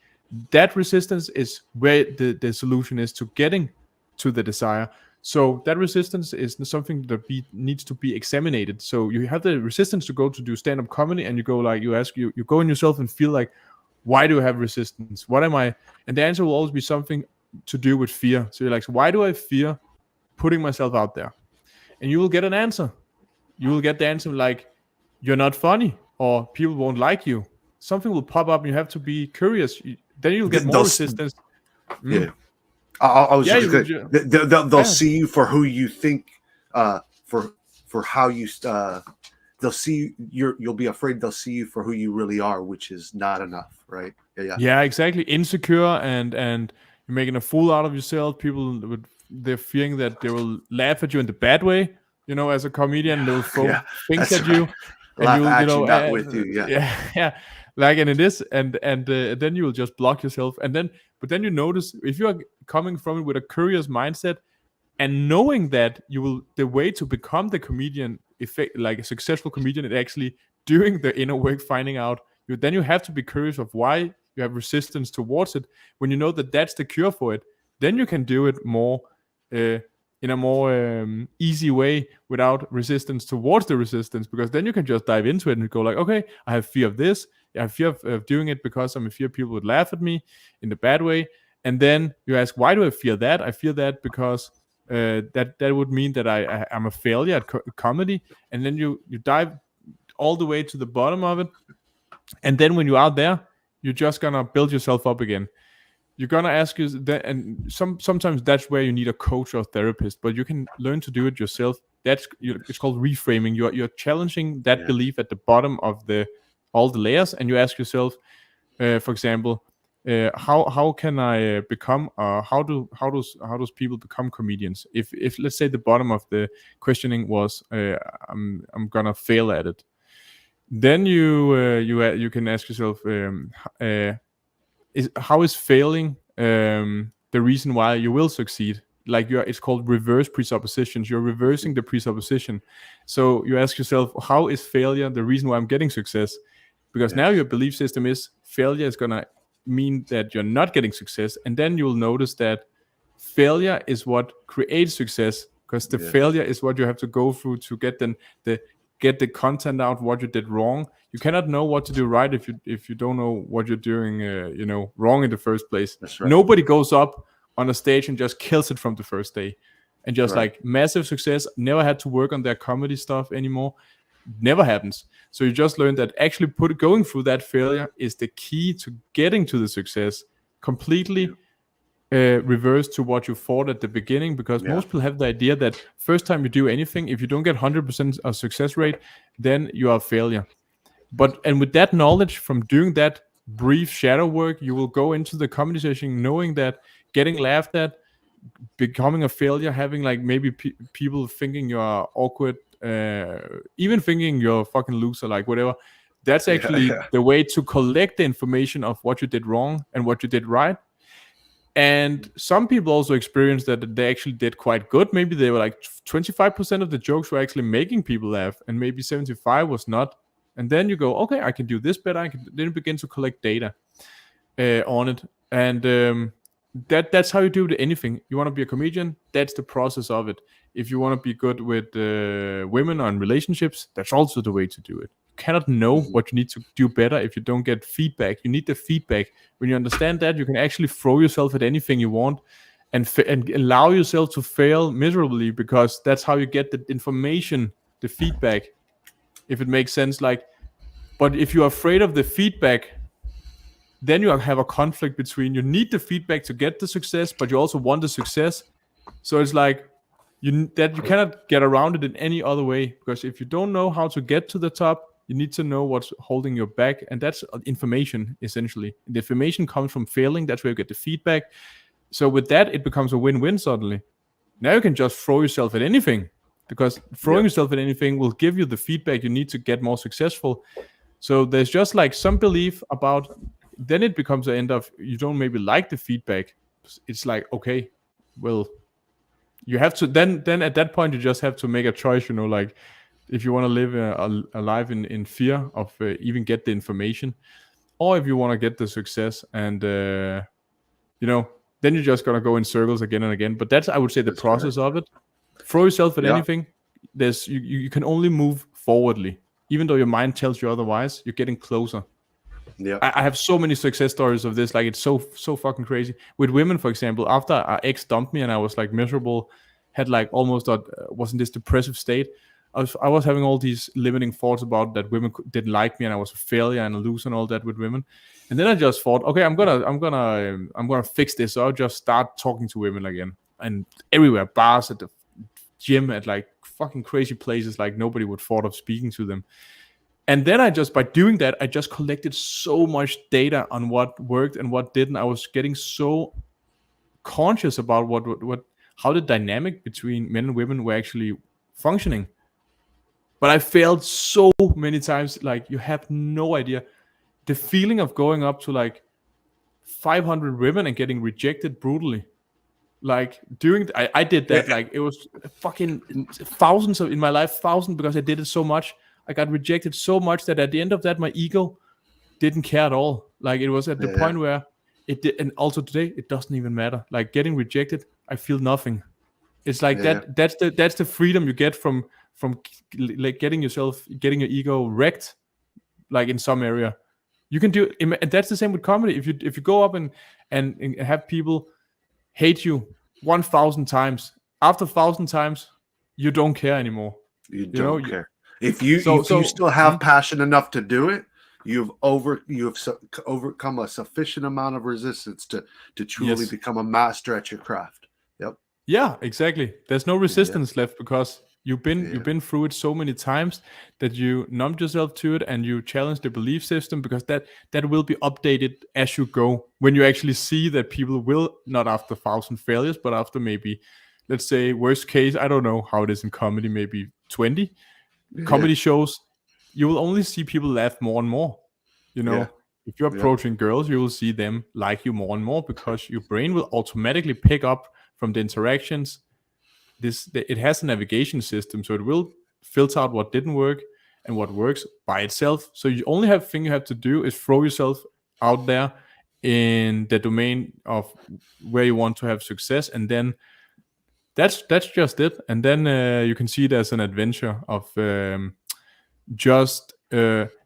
Speaker 2: that resistance is where the solution is to getting to the desire. So that resistance is something that needs to be examined. So you have the resistance to go to do stand-up comedy, and you go like, you go in yourself and feel like, why do I have resistance? What am I? And the answer will always be something to do with fear. So you're like, why do I fear putting myself out there? And you will get an answer. You will get the answer like, you're not funny, or people won't like you. Something will pop up and you have to be curious. Then you'll get more resistance.
Speaker 1: Yeah. I was just gonna, they'll see you for who you think, for how you, they'll see you'll be afraid they'll see you for who you really are, which is not enough, right?
Speaker 2: Yeah, exactly. Insecure, and you're making a fool out of yourself. People they're fearing that they will laugh at you in the bad way, as a comedian. They'll throw things at you, and
Speaker 1: not with you.
Speaker 2: Yeah. Like, and it is, and then you will just block yourself, but then you notice, if you are coming from it with a curious mindset, and knowing that the way to become the comedian, like a successful comedian, is actually doing the inner work, finding out. Then you have to be curious of why you have resistance towards it. When you know that that's the cure for it, then you can do it more in a more easy way, without resistance towards the resistance, because then you can just dive into it and go like, okay, I have fear of this. I have fear of doing it because I'm afraid people would laugh at me in the bad way. And then you ask, why do I fear that? I fear that because that would mean that I'm a failure at comedy. And then you dive all the way to the bottom of it. And then when you're out there, you're just gonna build yourself up again. You're gonna ask you that, and sometimes that's where you need a coach or therapist, but you can learn to do it yourself. It's called reframing. You're challenging that belief at the bottom of all the layers, and you ask yourself, for example, how can I become? How does people become comedians? If let's say the bottom of the questioning was, I'm gonna fail at it, then you can ask yourself, how is failing the reason why you will succeed? Like it's called reverse presuppositions. You're reversing the presupposition. So you ask yourself, how is failure the reason why I'm getting success? Because now your belief system is failure is gonna mean that you're not getting success, and then you'll notice that failure is what creates success, because the failure is what you have to go through to get the content out, what you did wrong. You cannot know what to do right if you don't know what you're doing wrong in the first place.
Speaker 1: That's right.
Speaker 2: Nobody goes up on a stage and just kills it from the first day and just like massive success, never had to work on their comedy stuff anymore. Never happens. So you just learn that actually going through that failure is the key to getting to the success. Completely reverse to what you thought at the beginning, because most people have the idea that first time you do anything, if you don't get 100% of success rate, then you are a failure. And with that knowledge from doing that brief shadow work, you will go into the comedy session knowing that getting laughed at, becoming a failure, having like maybe people thinking you are awkward, even thinking you're a fucking loser, like whatever. That's actually the way to collect the information of what you did wrong and what you did right. And some people also experience that they actually did quite good. Maybe they were like 25% of the jokes were actually making people laugh, and maybe 75 was not. And then you go, okay, I can do this better. I can then begin to collect data on it. And that's how you do it. Anything. You want to be a comedian, that's the process of it. If you want to be good with women on relationships, that's also the way to do it. You cannot know what you need to do better if you don't get feedback. You need the feedback. When you understand that, you can actually throw yourself at anything you want and allow yourself to fail miserably, because that's how you get the information, the feedback, if it makes sense. But if you're afraid of the feedback, then you have a conflict between, you need the feedback to get the success, but you also want the success. So it's like you cannot get around it in any other way, because if you don't know how to get to the top, you need to know what's holding you back, and that's information essentially. The information comes from failing. That's where you get the feedback. So with that, it becomes a win-win suddenly. Now you can just throw yourself at anything, because throwing yourself at anything will give you the feedback you need to get more successful. So there's just like some belief about, then it becomes the end of, you don't maybe like the feedback. It's like, okay, well, you have to, then at that point, you just have to make a choice, like if you want to live a life in fear of even get the information, or if you want to get the success, and then you're just gonna go in circles again and again. But that's, I would say, the process of it. Throw yourself at anything. There's you can only move forwardly, even though your mind tells you otherwise. You're getting closer.
Speaker 1: Yeah.
Speaker 2: I have so many success stories of this. Like, it's so fucking crazy. With women, for example, after our ex dumped me and I was like miserable, had like almost was in this depressive state. I was having all these limiting thoughts about that women didn't like me and I was a failure and a loser and all that with women. And then I just thought, okay, I'm gonna fix this. So I'll just start talking to women again, and everywhere, bars, at the gym, at like fucking crazy places, like nobody would thought of speaking to them. And then by doing that, I just collected so much data on what worked and what didn't. I was getting so conscious about how the dynamic between men and women were actually functioning. But I failed so many times, like you have no idea. The feeling of going up to like 500 women and getting rejected brutally. Like I did that, like it was fucking thousands in my life, because I did it so much. I got rejected so much that at the end of that, my ego didn't care at all. Like, it was at the point where it did, and also today, it doesn't even matter. Like, getting rejected, I feel nothing. It's like that. That's the freedom you get from like getting your ego wrecked, like in some area. You can do, and that's the same with comedy. If you go up and have people hate you 1,000 times, after 1,000 times, you don't care anymore.
Speaker 1: You don't care. If you still have passion enough to do it, you've overcome a sufficient amount of resistance to truly become a master at your craft. Yep.
Speaker 2: Yeah, exactly. There's no resistance left, because you've been through it so many times that you numb yourself to it, and you challenge the belief system, because that will be updated as you go. When you actually see that people will, not after 1,000 failures, but after maybe, let's say, worst case, I don't know how it is in comedy, maybe 20 comedy shows, you will only see people laugh more and more. If you're approaching girls, you will see them like you more and more, because your brain will automatically pick up from the interactions. It has a navigation system, so it will filter out what didn't work and what works by itself. So you only thing you have to do is throw yourself out there in the domain of where you want to have success, and then that's just it. And then you can see it as an adventure of just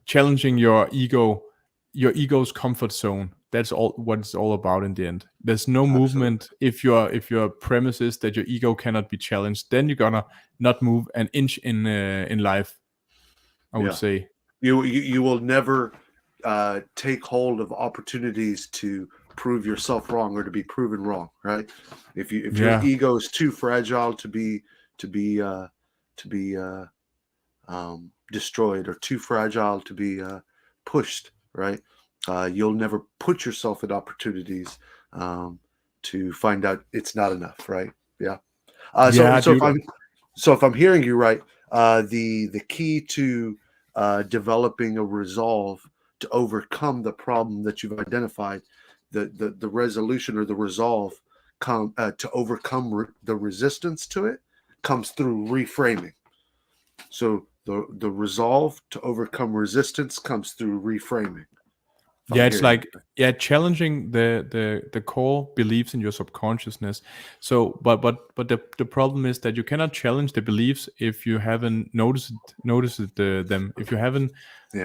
Speaker 2: challenging your ego's comfort zone. That's all what it's all about in the end. There's no movement if your premise is that your ego cannot be challenged. Then you're gonna not move an inch in life, I would say.
Speaker 1: You will never take hold of opportunities to prove yourself wrong or to be proven wrong, right? If your ego is too fragile to be destroyed, or too fragile to be pushed, right? You'll never put yourself in opportunities to find out it's not enough, right? Yeah. So if I'm hearing you right, the key to developing a resolve to overcome the problem that you've identified, the resolution or the resolve to overcome the resistance to it, comes through reframing. So the resolve to overcome resistance comes through reframing.
Speaker 2: It's like challenging the core beliefs in your subconsciousness. So but the problem is that you cannot challenge the beliefs if you haven't noticed them, if you haven't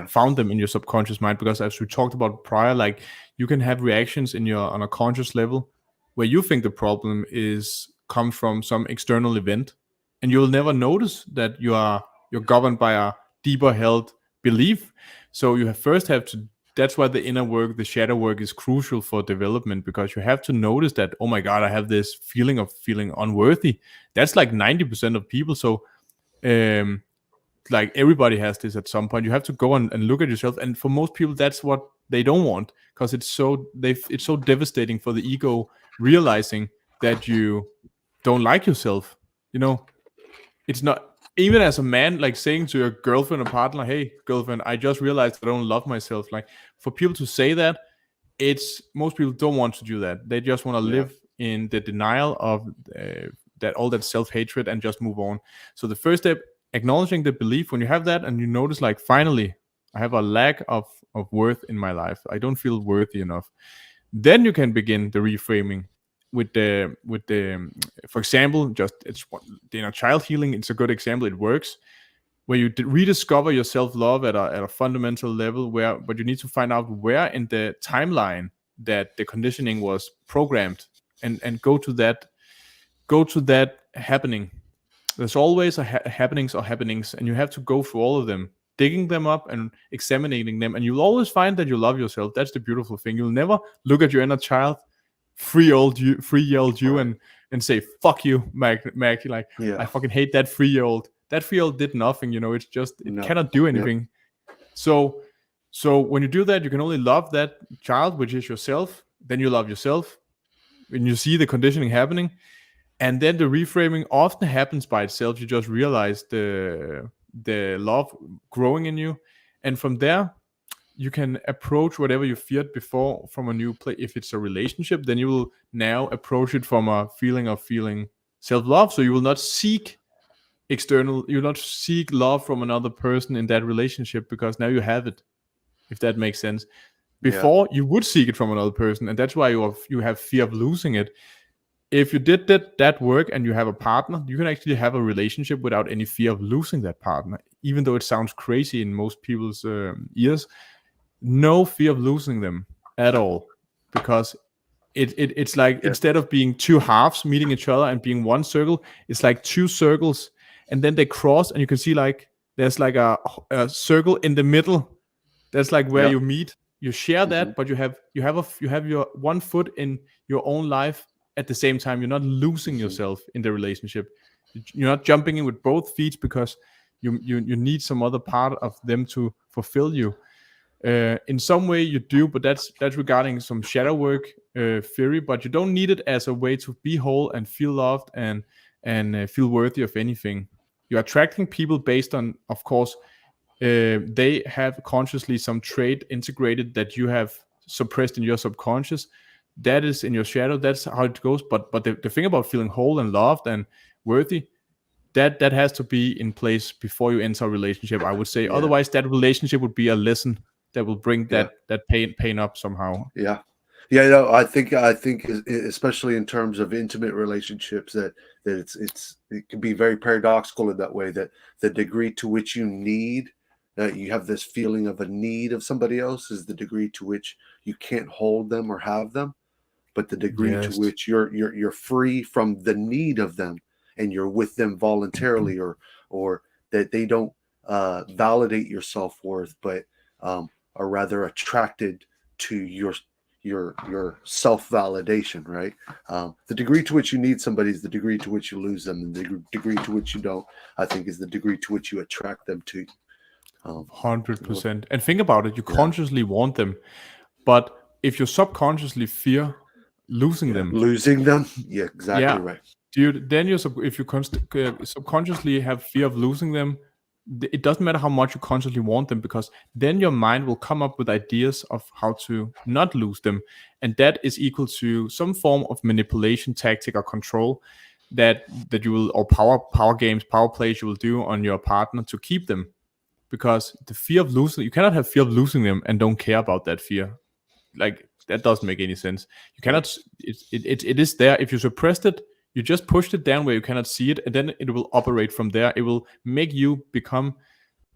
Speaker 2: found them in your subconscious mind. Because as we talked about prior, like, you can have reactions on a conscious level where you think the problem comes from some external event, and you'll never notice that you're governed by a deeper held belief. So you first have to. That's why the inner work, the shadow work, is crucial for development, because you have to notice that, oh my God, I have this feeling of feeling unworthy. That's like 90% of people. So, like, everybody has this at some point. You have to go and look at yourself. And for most people, that's what they don't want, because it's so devastating for the ego realizing that you don't like yourself. It's not, even as a man, like saying to your girlfriend or partner, "Hey, girlfriend, I just realized I don't love myself." Like, for people to say that, it's most people don't want to do that. They just want to
Speaker 1: Yeah.
Speaker 2: live in the denial of that, all that self-hatred, and just move on. So the first step, acknowledging the belief. When you have that and you notice, like, finally I have a lack of worth in my life, I don't feel worthy enough, then you can begin the reframing with the for example, just it's the inner child healing. It's a good example. It works where you rediscover your self-love at a fundamental level, but you need to find out where in the timeline that the conditioning was programmed, and go to that happening. There's always happenings, and you have to go through all of them, digging them up and examining them, and you'll always find that you love yourself. That's the beautiful thing. You'll never look at your inner child, 3 year old you,
Speaker 1: Right.
Speaker 2: and say, "Fuck you, Mac." Like, I
Speaker 1: Yeah.
Speaker 2: fucking hate that 3 year old. That 3 year old did nothing. It's just, it
Speaker 1: No.
Speaker 2: cannot do
Speaker 1: Yeah.
Speaker 2: anything. So when you do that, you can only love that child, which is yourself. Then you love yourself when you see the conditioning happening, and then the reframing often happens by itself. You just realize the love growing in you, and from there you can approach whatever you feared before from a new place. If it's a relationship, then you will now approach it from a feeling of feeling self-love. So you will not seek you will not seek love from another person in that relationship, because now you have it, if that makes sense.
Speaker 1: Yeah.
Speaker 2: Before, you would seek it from another person, and that's why you have fear of losing it. If you did that work and you have a partner, you can actually have a relationship without any fear of losing that partner, even though it sounds crazy in most people's ears. No fear of losing them at all, because it's like,
Speaker 1: Yeah.
Speaker 2: instead of being two halves meeting each other and being one circle, it's like two circles, and then they cross, and you can see, like, there's like a circle in the middle. That's like where
Speaker 1: Yeah.
Speaker 2: you meet. You share
Speaker 1: Mhm.
Speaker 2: that, but you have your one foot in your own life at the same time. You're not losing
Speaker 1: Mhm.
Speaker 2: yourself in the relationship. You're not jumping in with both feet, because you need some other part of them to fulfill you. In some way you do, but that's regarding some shadow work theory. But you don't need it as a way to be whole and feel loved and feel worthy of anything. You're attracting people based on, of course, they have consciously some trait integrated that you have suppressed in your subconscious. That is in your shadow. That's how it goes. But the thing about feeling whole and loved and worthy, that has to be in place before you enter a relationship, I would say.
Speaker 1: Yeah.
Speaker 2: Otherwise, that relationship would be a lesson that will bring
Speaker 1: Yeah.
Speaker 2: that pain up somehow.
Speaker 1: Yeah. Yeah, no, I think especially in terms of intimate relationships, that it can be very paradoxical in that way, that the degree to which you need, you have this feeling of a need of somebody else, is the degree to which you can't hold them or have them. But the degree to
Speaker 2: Yes.
Speaker 1: which you're free from the need of them, and you're with them voluntarily, or that they don't validate your self-worth, but are rather attracted to your self-validation, right? The degree to which you need somebody is the degree to which you lose them, and the degree to which you don't, I think, is the degree to which you attract them to. um,
Speaker 2: 100%. And think about it, you
Speaker 1: yeah.
Speaker 2: consciously want them, but if you subconsciously fear losing
Speaker 1: Yeah,
Speaker 2: them,
Speaker 1: losing them, yeah, exactly
Speaker 2: yeah,
Speaker 1: right.
Speaker 2: dude, then if you subconsciously have fear of losing them, it doesn't matter how much you consciously want them, because then your mind will come up with ideas of how to not lose them, and that is equal to some form of manipulation tactic or control that you will, or power games, power plays you will do on your partner to keep them. Because the fear of losing, you cannot have fear of losing them and don't care about that fear. Like, that doesn't make any sense. You
Speaker 1: Right.
Speaker 2: cannot. It is there. If you suppressed it, you just pushed it down where you cannot see it, and then it will operate from there. It will make you become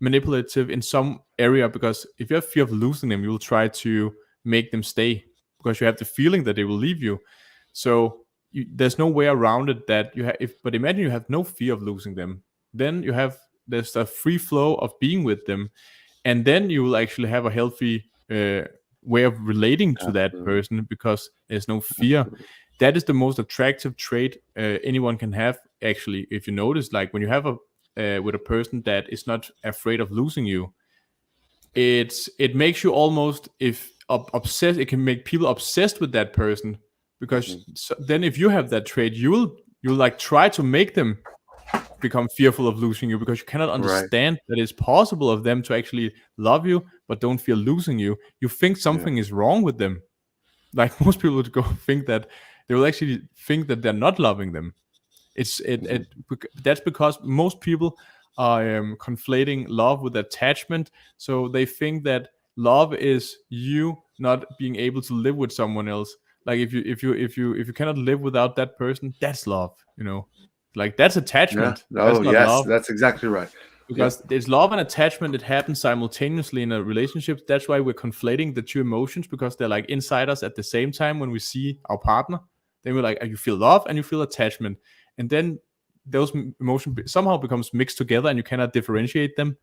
Speaker 2: manipulative in some area, because if you have fear of losing them, you will try to make them stay, because you have the feeling that they will leave you. So there's no way around it that you have. But imagine you have no fear of losing them, then there's a free flow of being with them, and then you will actually have a healthy way of relating to that
Speaker 1: Absolutely.
Speaker 2: person, because there's no fear.
Speaker 1: Absolutely.
Speaker 2: That is the most attractive trait anyone can have, actually. If you notice, like, when you have a with a person that is not afraid of losing you, it makes you almost, if obsessed. It can make people obsessed with that person because
Speaker 1: Mhm.
Speaker 2: then if you have that trait, you'll like try to make them become fearful of losing you because you cannot
Speaker 1: Right.
Speaker 2: understand that it's possible of them to actually love you but don't fear losing you. You think
Speaker 1: Yeah.
Speaker 2: something is wrong with them. Like most people would go think that they will actually think that they're not loving them.
Speaker 1: Mhm.
Speaker 2: That's because most people are conflating love with attachment. So they think that love is you not being able to live with someone else. Like if you cannot live without that person, that's love. Like that's
Speaker 1: Yeah.
Speaker 2: attachment. That's
Speaker 1: Oh,
Speaker 2: not
Speaker 1: yes,
Speaker 2: love.
Speaker 1: that's exactly right. Yep.
Speaker 2: Because it's love and attachment, it happens simultaneously in a relationship. That's why we're conflating the two emotions, because they're like inside us at the same time. When we see our partner, then we're like, you feel love and you feel attachment, and then those emotions somehow becomes mixed together and you cannot differentiate them.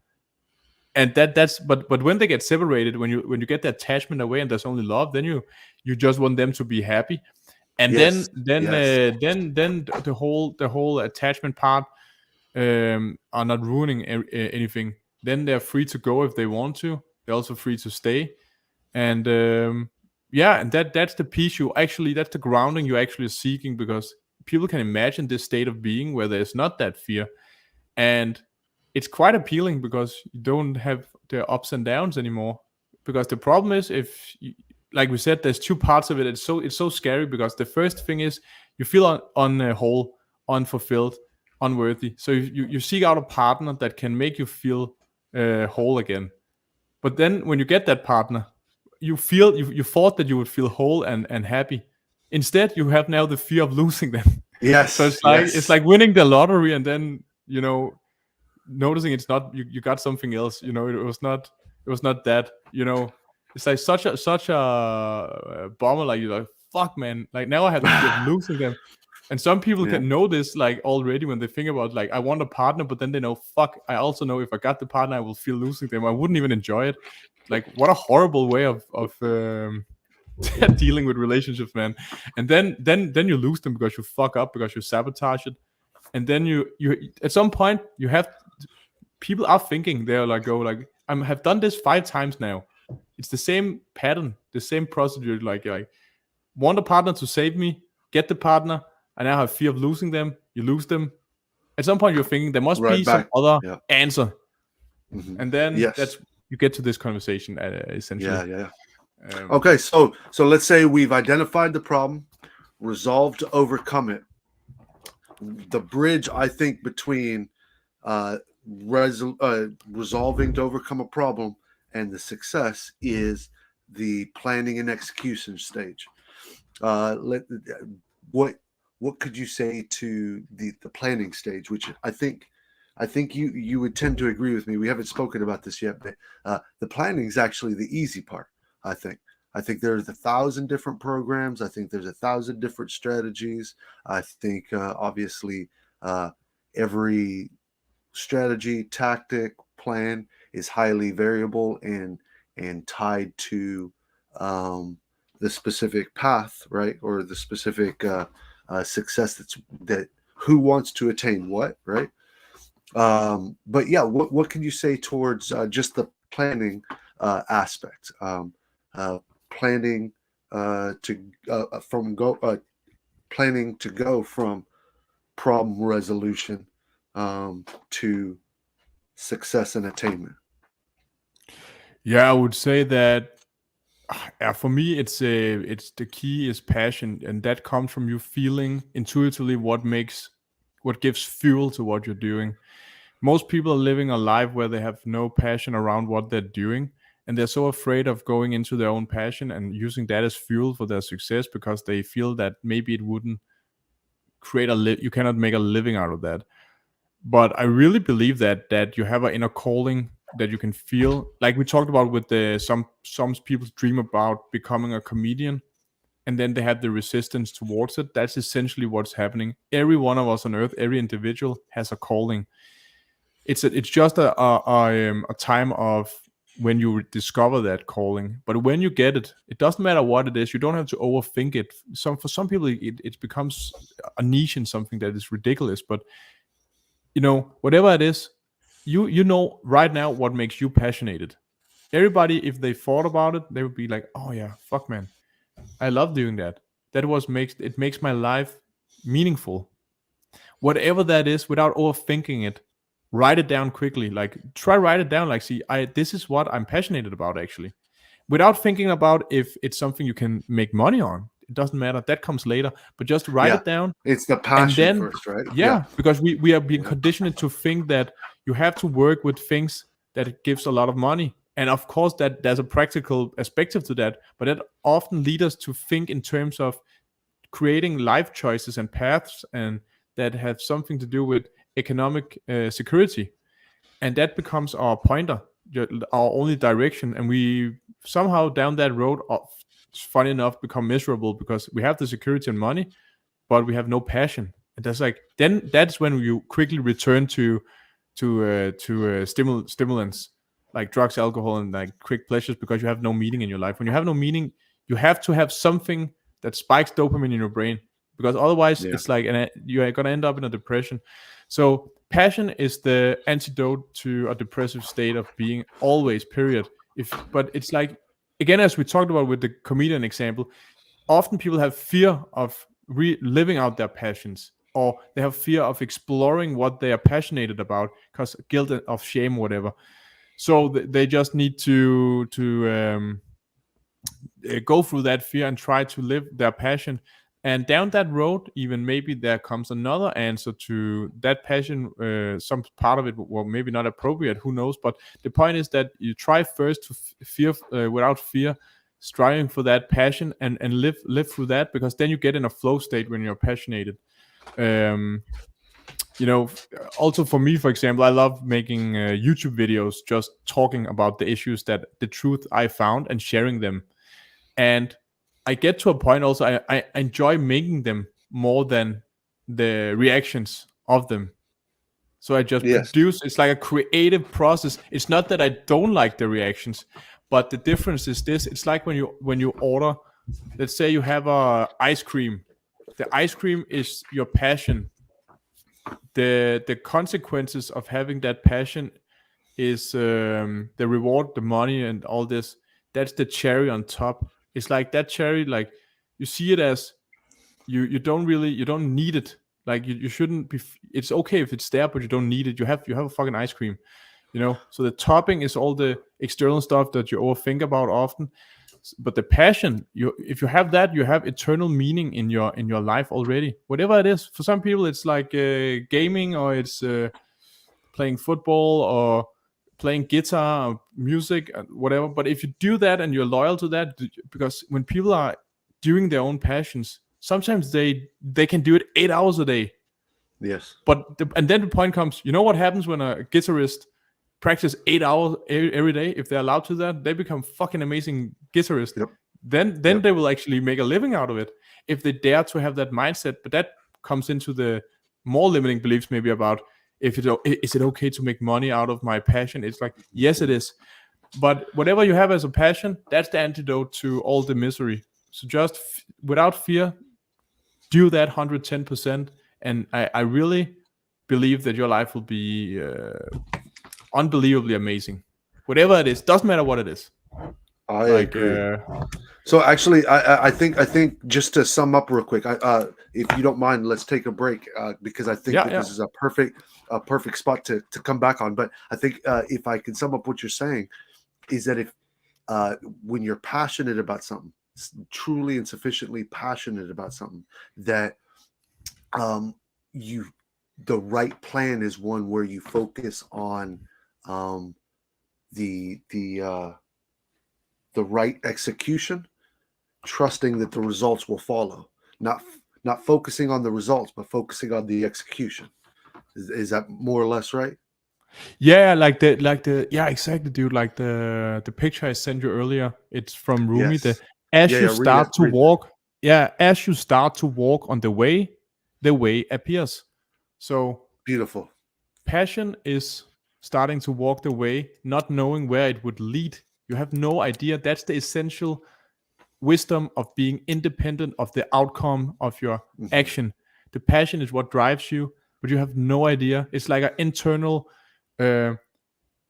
Speaker 2: And that's but when they get separated, when you get the attachment away and there's only love, then you just want them to be happy. And
Speaker 1: Yes.
Speaker 2: then then
Speaker 1: Yes.
Speaker 2: uh, then then the whole attachment part are not ruining anything. Then they're free to go if they want to. They're also free to stay. And yeah, and that's the peace that's the grounding you're actually seeking, because people can imagine this state of being where there's not that fear. And it's quite appealing because you don't have the ups and downs anymore. Because the problem is, like we said, there's two parts of it. It's so scary, because the first thing is you feel on a whole, unfulfilled, unworthy. So you seek out a partner that can make you feel whole again. But then when you get that partner, you thought that you would feel whole and happy. Instead, you have now the fear of losing them. So
Speaker 1: Yes. Yes.
Speaker 2: it's like winning the lottery and then noticing it's not you got something else. It was not that. It's like such a bummer. Like you're like, fuck, man, like now I have the fear of losing them. And some people
Speaker 1: Yeah.
Speaker 2: can know this like already when they think about, like, I want a partner, but then they know, fuck, I also know if I got the partner I will feel losing them. I wouldn't even enjoy it. Like, what a horrible way of dealing with relationships, man. And then you lose them because you fuck up, because you sabotage it. And then you at some point you have people are thinking, they're like, go like, I have done this 5 times now. It's the same pattern, the same procedure. Like want a partner to save me, get the partner, I now have fear of losing them. You lose them. At some point, you're thinking there must
Speaker 1: Right
Speaker 2: be some
Speaker 1: back.
Speaker 2: other
Speaker 1: Yeah.
Speaker 2: answer,
Speaker 1: Hmm.
Speaker 2: and then
Speaker 1: Yes.
Speaker 2: you get to this conversation
Speaker 1: Yeah.
Speaker 2: essentially.
Speaker 1: Yeah.
Speaker 2: Um,
Speaker 1: Okay. So let's say we've identified the problem, resolved to overcome it. The bridge, I think, between uh, resolving to overcome a problem and the success is the planning and execution stage. Let what what could you say to the planning stage, which I think you would tend to agree with me. We haven't spoken about this yet, but the planning is actually the easy part. I think. I think there's 1,000 different programs. I think there's 1,000 different strategies. I think obviously uh, every strategy, tactic, plan is highly variable and tied to um, the specific path, right, or the specific success that who wants to attain what, right? But yeah, what can you say towards just the planning aspect? Uh, planning to from go planning to go from problem resolution to success and attainment.
Speaker 2: yeah, I would say that for me, it's the key is passion, and that comes from you feeling intuitively what gives fuel to what you're doing. Most people are living a life where they have no passion around what they're doing, and they're so afraid of going into their own passion and using that as fuel for their success, because they feel that maybe it wouldn't you cannot make a living out of that. But I really believe that you have an inner calling that you can feel, like we talked about with the some people dream about becoming a comedian, and then they have the resistance towards it. That's essentially what's happening. Every one of us on earth, every individual has a calling. It's just a time of when you discover that calling. But when you get it, it doesn't matter what it is. You don't have to overthink it. For some people, it becomes a niche in something that is ridiculous. But whatever it is, you know right now what makes you passionate. everybody, if they thought about it, they would be like, oh yeah, fuck man, I love doing that. That was makes my life meaningful. Whatever that is, without overthinking it, write it down quickly. Like try write it down. Like, see, I this is what I'm passionate about actually, without thinking about if it's something you can make money on. It doesn't matter. That comes later. But just write
Speaker 1: Yeah.
Speaker 2: it down.
Speaker 1: It's the
Speaker 2: And
Speaker 1: passion
Speaker 2: then,
Speaker 1: first, right?
Speaker 2: yeah, because we are being
Speaker 1: Yeah.
Speaker 2: conditioned to think that you have to work with things that it gives a lot of money. And of course, that there's a practical perspective to that, but that often leads us to think in terms of creating life choices and paths, and that have something to do with economic security, and that becomes our pointer, our only direction, and we somehow down that road, funny enough, become miserable because we have the security and money, but we have no passion. And that's like, then that's when you quickly return to stimulants like drugs, alcohol, and like quick pleasures, because you have no meaning in your life. When you have no meaning, you have to have something that spikes dopamine in your brain, because otherwise
Speaker 1: Yeah.
Speaker 2: it's like you're gonna end up in a depression. So passion is the antidote to a depressive state of being always, period. But it's like, again, as we talked about with the comedian example, often people have fear of living out their passions, or they have fear of exploring what they are passionate about because guilt of shame, whatever. So they just need to go through that fear and try to live their passion. And down that road, even maybe there comes another answer to that passion. Some part of it, well, maybe not appropriate, who knows? But the point is that you try first to fear without fear, striving for that passion, and live through that, because then you get in a flow state when you're passionate. You know, also for me, for example, I love making YouTube videos, just talking about the issues, that the truth I found, and sharing them. And I get to a point also, I enjoy making them more than the reactions of them. So I just
Speaker 1: Yes.
Speaker 2: produce. It's like a creative process. It's not that I don't like the reactions, but the difference is this: it's like when you order, let's say you have a ice cream. The ice cream is your passion. The consequences of having that passion is the reward, the money, and all this. That's the cherry on top. It's like that cherry, like you see it as you don't need it. Like you shouldn't be. It's okay if it's there, but you don't need it. You have a fucking ice cream, you know. So the topping is all the external stuff that you overthink about often. But the passion, if you have that, you have eternal meaning in your life already. Whatever it is. For some people, it's like gaming, or it's playing football, or playing guitar, or music, whatever. But if you do that and you're loyal to that, because when people are doing their own passions, sometimes they can do it 8 hours a day.
Speaker 1: Yes.
Speaker 2: But and then the point comes, you know what happens when a guitarist practice 8 hours every day? If they're allowed to that, they become fucking amazing guitarist.
Speaker 1: Yep.
Speaker 2: Then
Speaker 1: Yep.
Speaker 2: they will actually make a living out of it if they dare to have that mindset. But that comes into the more limiting beliefs, maybe, about if is it okay to make money out of my passion? It's like, yes, it is. But whatever you have as a passion, that's the antidote to all the misery. So just without fear, do that 110%, and I really believe that your life will be unbelievably amazing. Whatever it is, doesn't matter what it is.
Speaker 1: I
Speaker 2: Like,
Speaker 1: agree. So actually, I think just to sum up real quick, if you don't mind, let's take a break because I think this is a perfect spot to come back on. But I think if I can sum up what you're saying, is that if when you're passionate about something, truly and sufficiently passionate about something, that the right plan is one where you focus on the right execution, trusting that the results will follow, not focusing on the results, but focusing on the execution. Is that more or less right?
Speaker 2: Yeah, like the yeah, exactly, dude. Like the picture I sent you earlier, it's from Rumi.
Speaker 1: Yes.
Speaker 2: As
Speaker 1: Yeah,
Speaker 2: you
Speaker 1: read
Speaker 2: start
Speaker 1: it.
Speaker 2: to walk, as you start to walk on the way appears. So
Speaker 1: Beautiful.
Speaker 2: passion is starting to walk the way, not knowing where it would lead. You have no idea. That's the essential wisdom of being independent of the outcome of your action. The passion is what drives you, but you have no idea. It's like an internal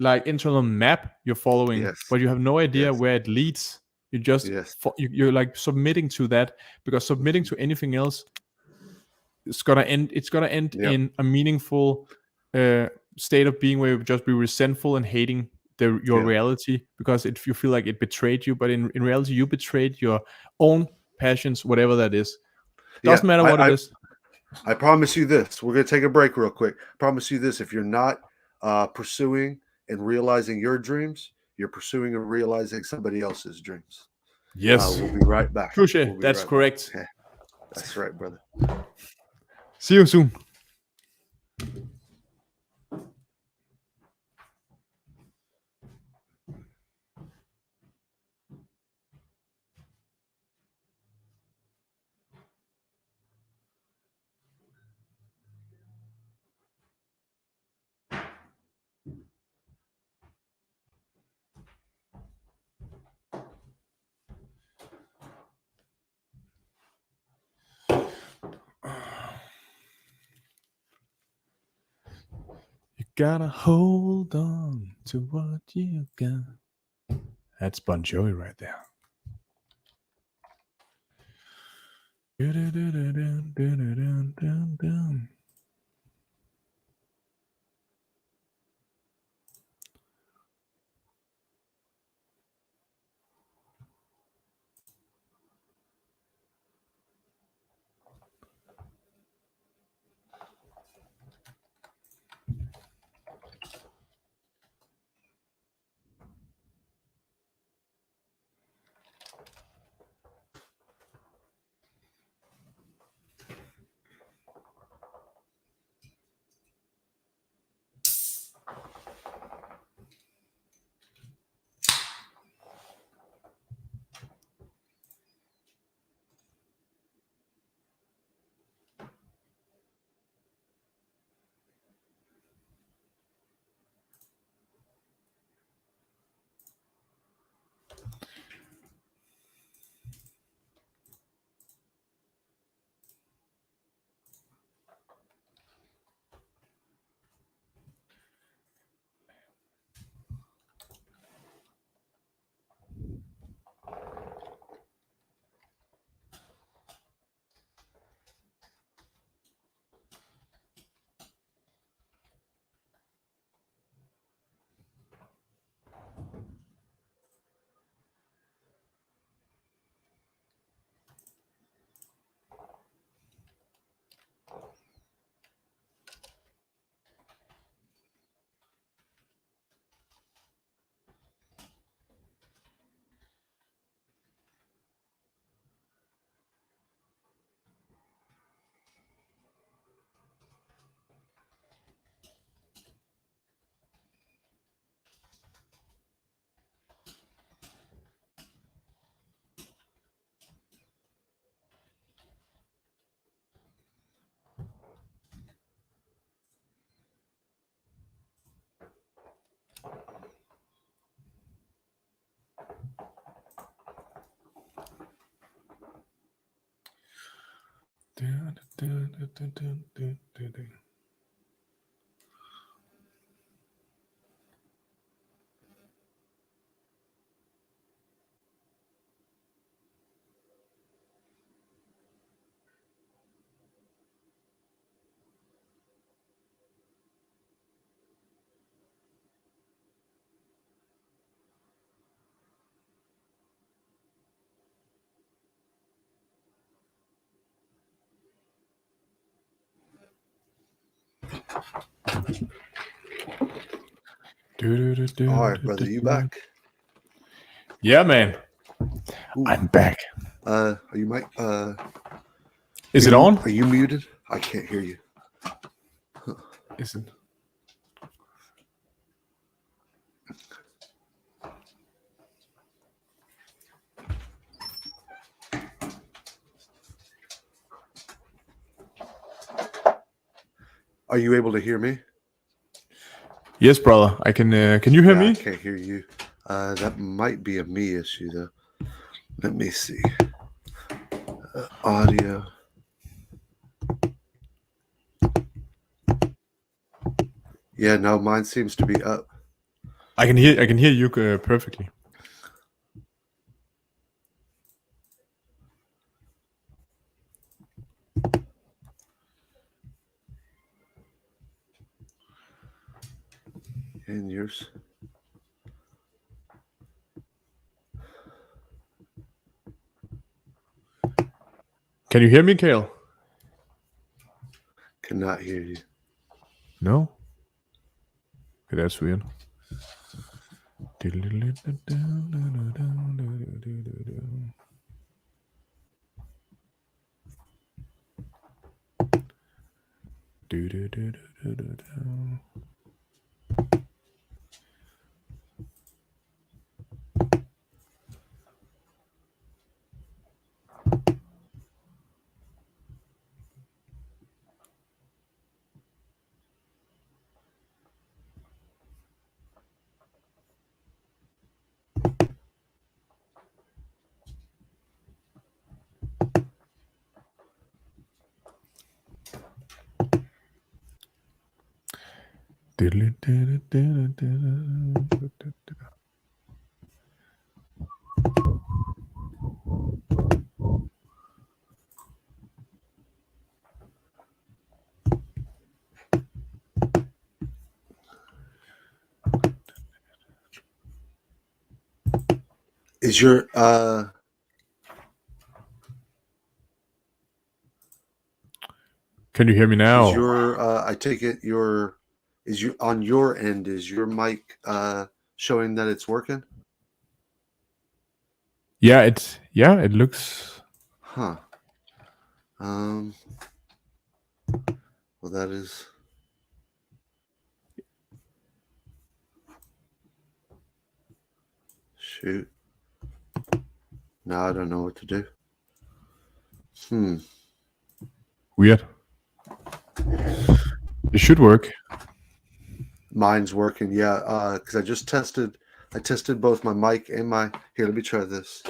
Speaker 2: like internal map you're following,
Speaker 1: Yes.
Speaker 2: but you have no idea
Speaker 1: Yes.
Speaker 2: where it leads. You just
Speaker 1: Yes.
Speaker 2: you're like submitting to that, because submitting to anything else is gonna end. It's gonna end
Speaker 1: Yep.
Speaker 2: in a meaningful state of being where you just be resentful and hating your
Speaker 1: Yeah.
Speaker 2: reality, because you feel like it betrayed you. But in reality, you betrayed your own passions, whatever that is.
Speaker 1: Yeah.
Speaker 2: Doesn't matter what it is.
Speaker 1: I promise you this. We're going to take a break real quick. I promise you this. If you're not pursuing and realizing your dreams, you're pursuing and realizing somebody else's dreams.
Speaker 2: Yes,
Speaker 1: We'll be right back.
Speaker 2: touche.
Speaker 1: We'll be
Speaker 2: That's
Speaker 1: right back.
Speaker 2: correct.
Speaker 1: That's right, brother.
Speaker 2: See you soon. You gotta hold on to what you got. That's Bon Jovi right there.
Speaker 1: All right, brother. You back?
Speaker 2: Yeah, man.
Speaker 1: Ooh.
Speaker 2: I'm back.
Speaker 1: You might.
Speaker 2: Is it on?
Speaker 1: Are you muted? I can't hear you.
Speaker 2: Is it?
Speaker 1: Are you able to hear me?
Speaker 2: Yes, brother. I can. Can you hear me?
Speaker 1: I can't hear you. That might be a me issue, though. Let me see. Audio. Yeah, no, mine seems to be up.
Speaker 2: I can hear you perfectly.
Speaker 1: And yours.
Speaker 2: Can you hear me, Kael?
Speaker 1: Cannot hear you.
Speaker 2: No. Okay, that's weird.
Speaker 1: Is your
Speaker 2: Can you hear me now?
Speaker 1: is your I take it your is you on your end, is your mic showing that it's working?
Speaker 2: Yeah, it looks.
Speaker 1: Huh. Well, that is. Shoot. Now I don't know what to do.
Speaker 2: Weird. It should work.
Speaker 1: Mine's working, yeah. Because I tested both my mic and my. Here, let me try this.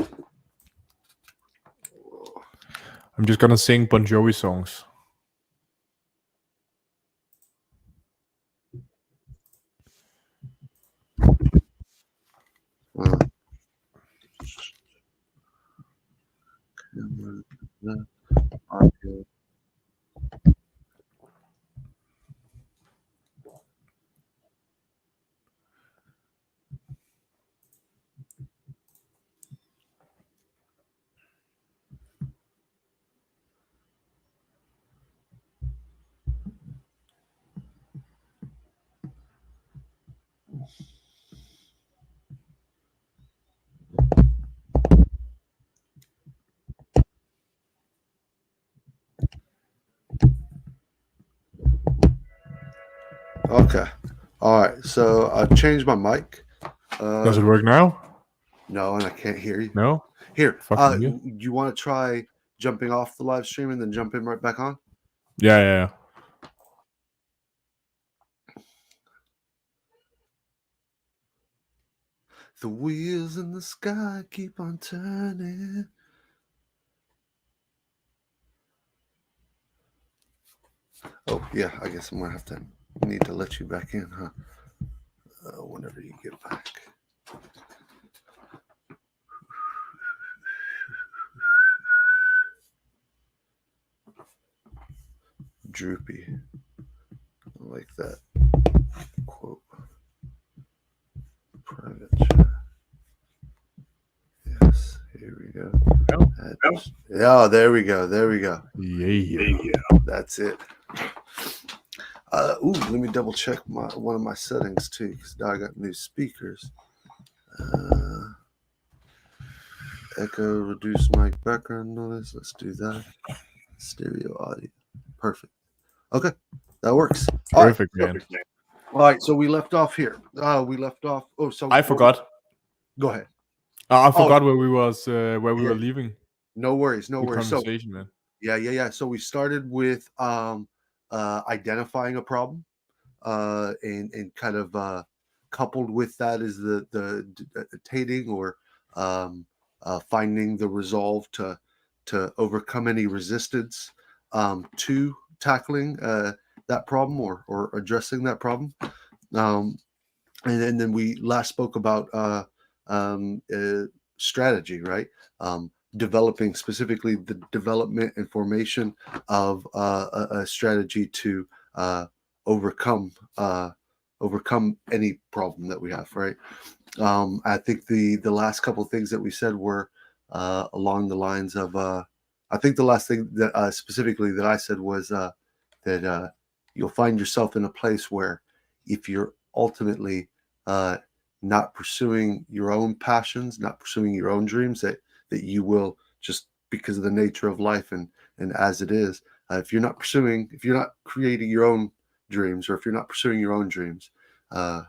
Speaker 2: I'm just gonna sing Bon Jovi songs.
Speaker 1: Uh, audio. Okay. All right. So I've changed my mic.
Speaker 2: Does it work now?
Speaker 1: No, and I can't hear you.
Speaker 2: No.
Speaker 1: Here,
Speaker 2: Fucking weird.
Speaker 1: you want to try jumping off the live stream and then jumping right back on?
Speaker 2: Yeah.
Speaker 1: The wheels in the sky keep on turning. Oh yeah, I guess I'm gonna have to need to let you back in, huh? Whenever you get back. Droopy. I like that quote. Private chat. Yes, here we go. Yeah, there we go. There we go.
Speaker 2: Yeah.
Speaker 1: That's it. Let me double check one of my settings too, because now I got new speakers. Echo, reduce mic background noise. Let's do that. Stereo audio. Perfect. Okay, that works.
Speaker 2: Perfect, man.
Speaker 1: All right, so we left off here. We left off. Oh, so
Speaker 2: I forgot.
Speaker 1: Go ahead.
Speaker 2: I forgot where we were leaving
Speaker 1: No worries.
Speaker 2: the conversation, man.
Speaker 1: Yeah. So we started with identifying a problem, and kind of coupled with that is the dictating or finding the resolve to overcome any resistance to tackling that problem or addressing that problem. and then we last spoke about strategy, right? Developing specifically the development and formation of a strategy to overcome overcome any problem that we have, right? I think the last couple of things that we said were along the lines of. I think the last thing that specifically that I said was that you'll find yourself in a place where if you're ultimately uh, not pursuing your own passions, not pursuing your own dreams, that you will just because of the nature of life and as it is, if you're not creating your own dreams, or if you're not pursuing your own dreams, uh,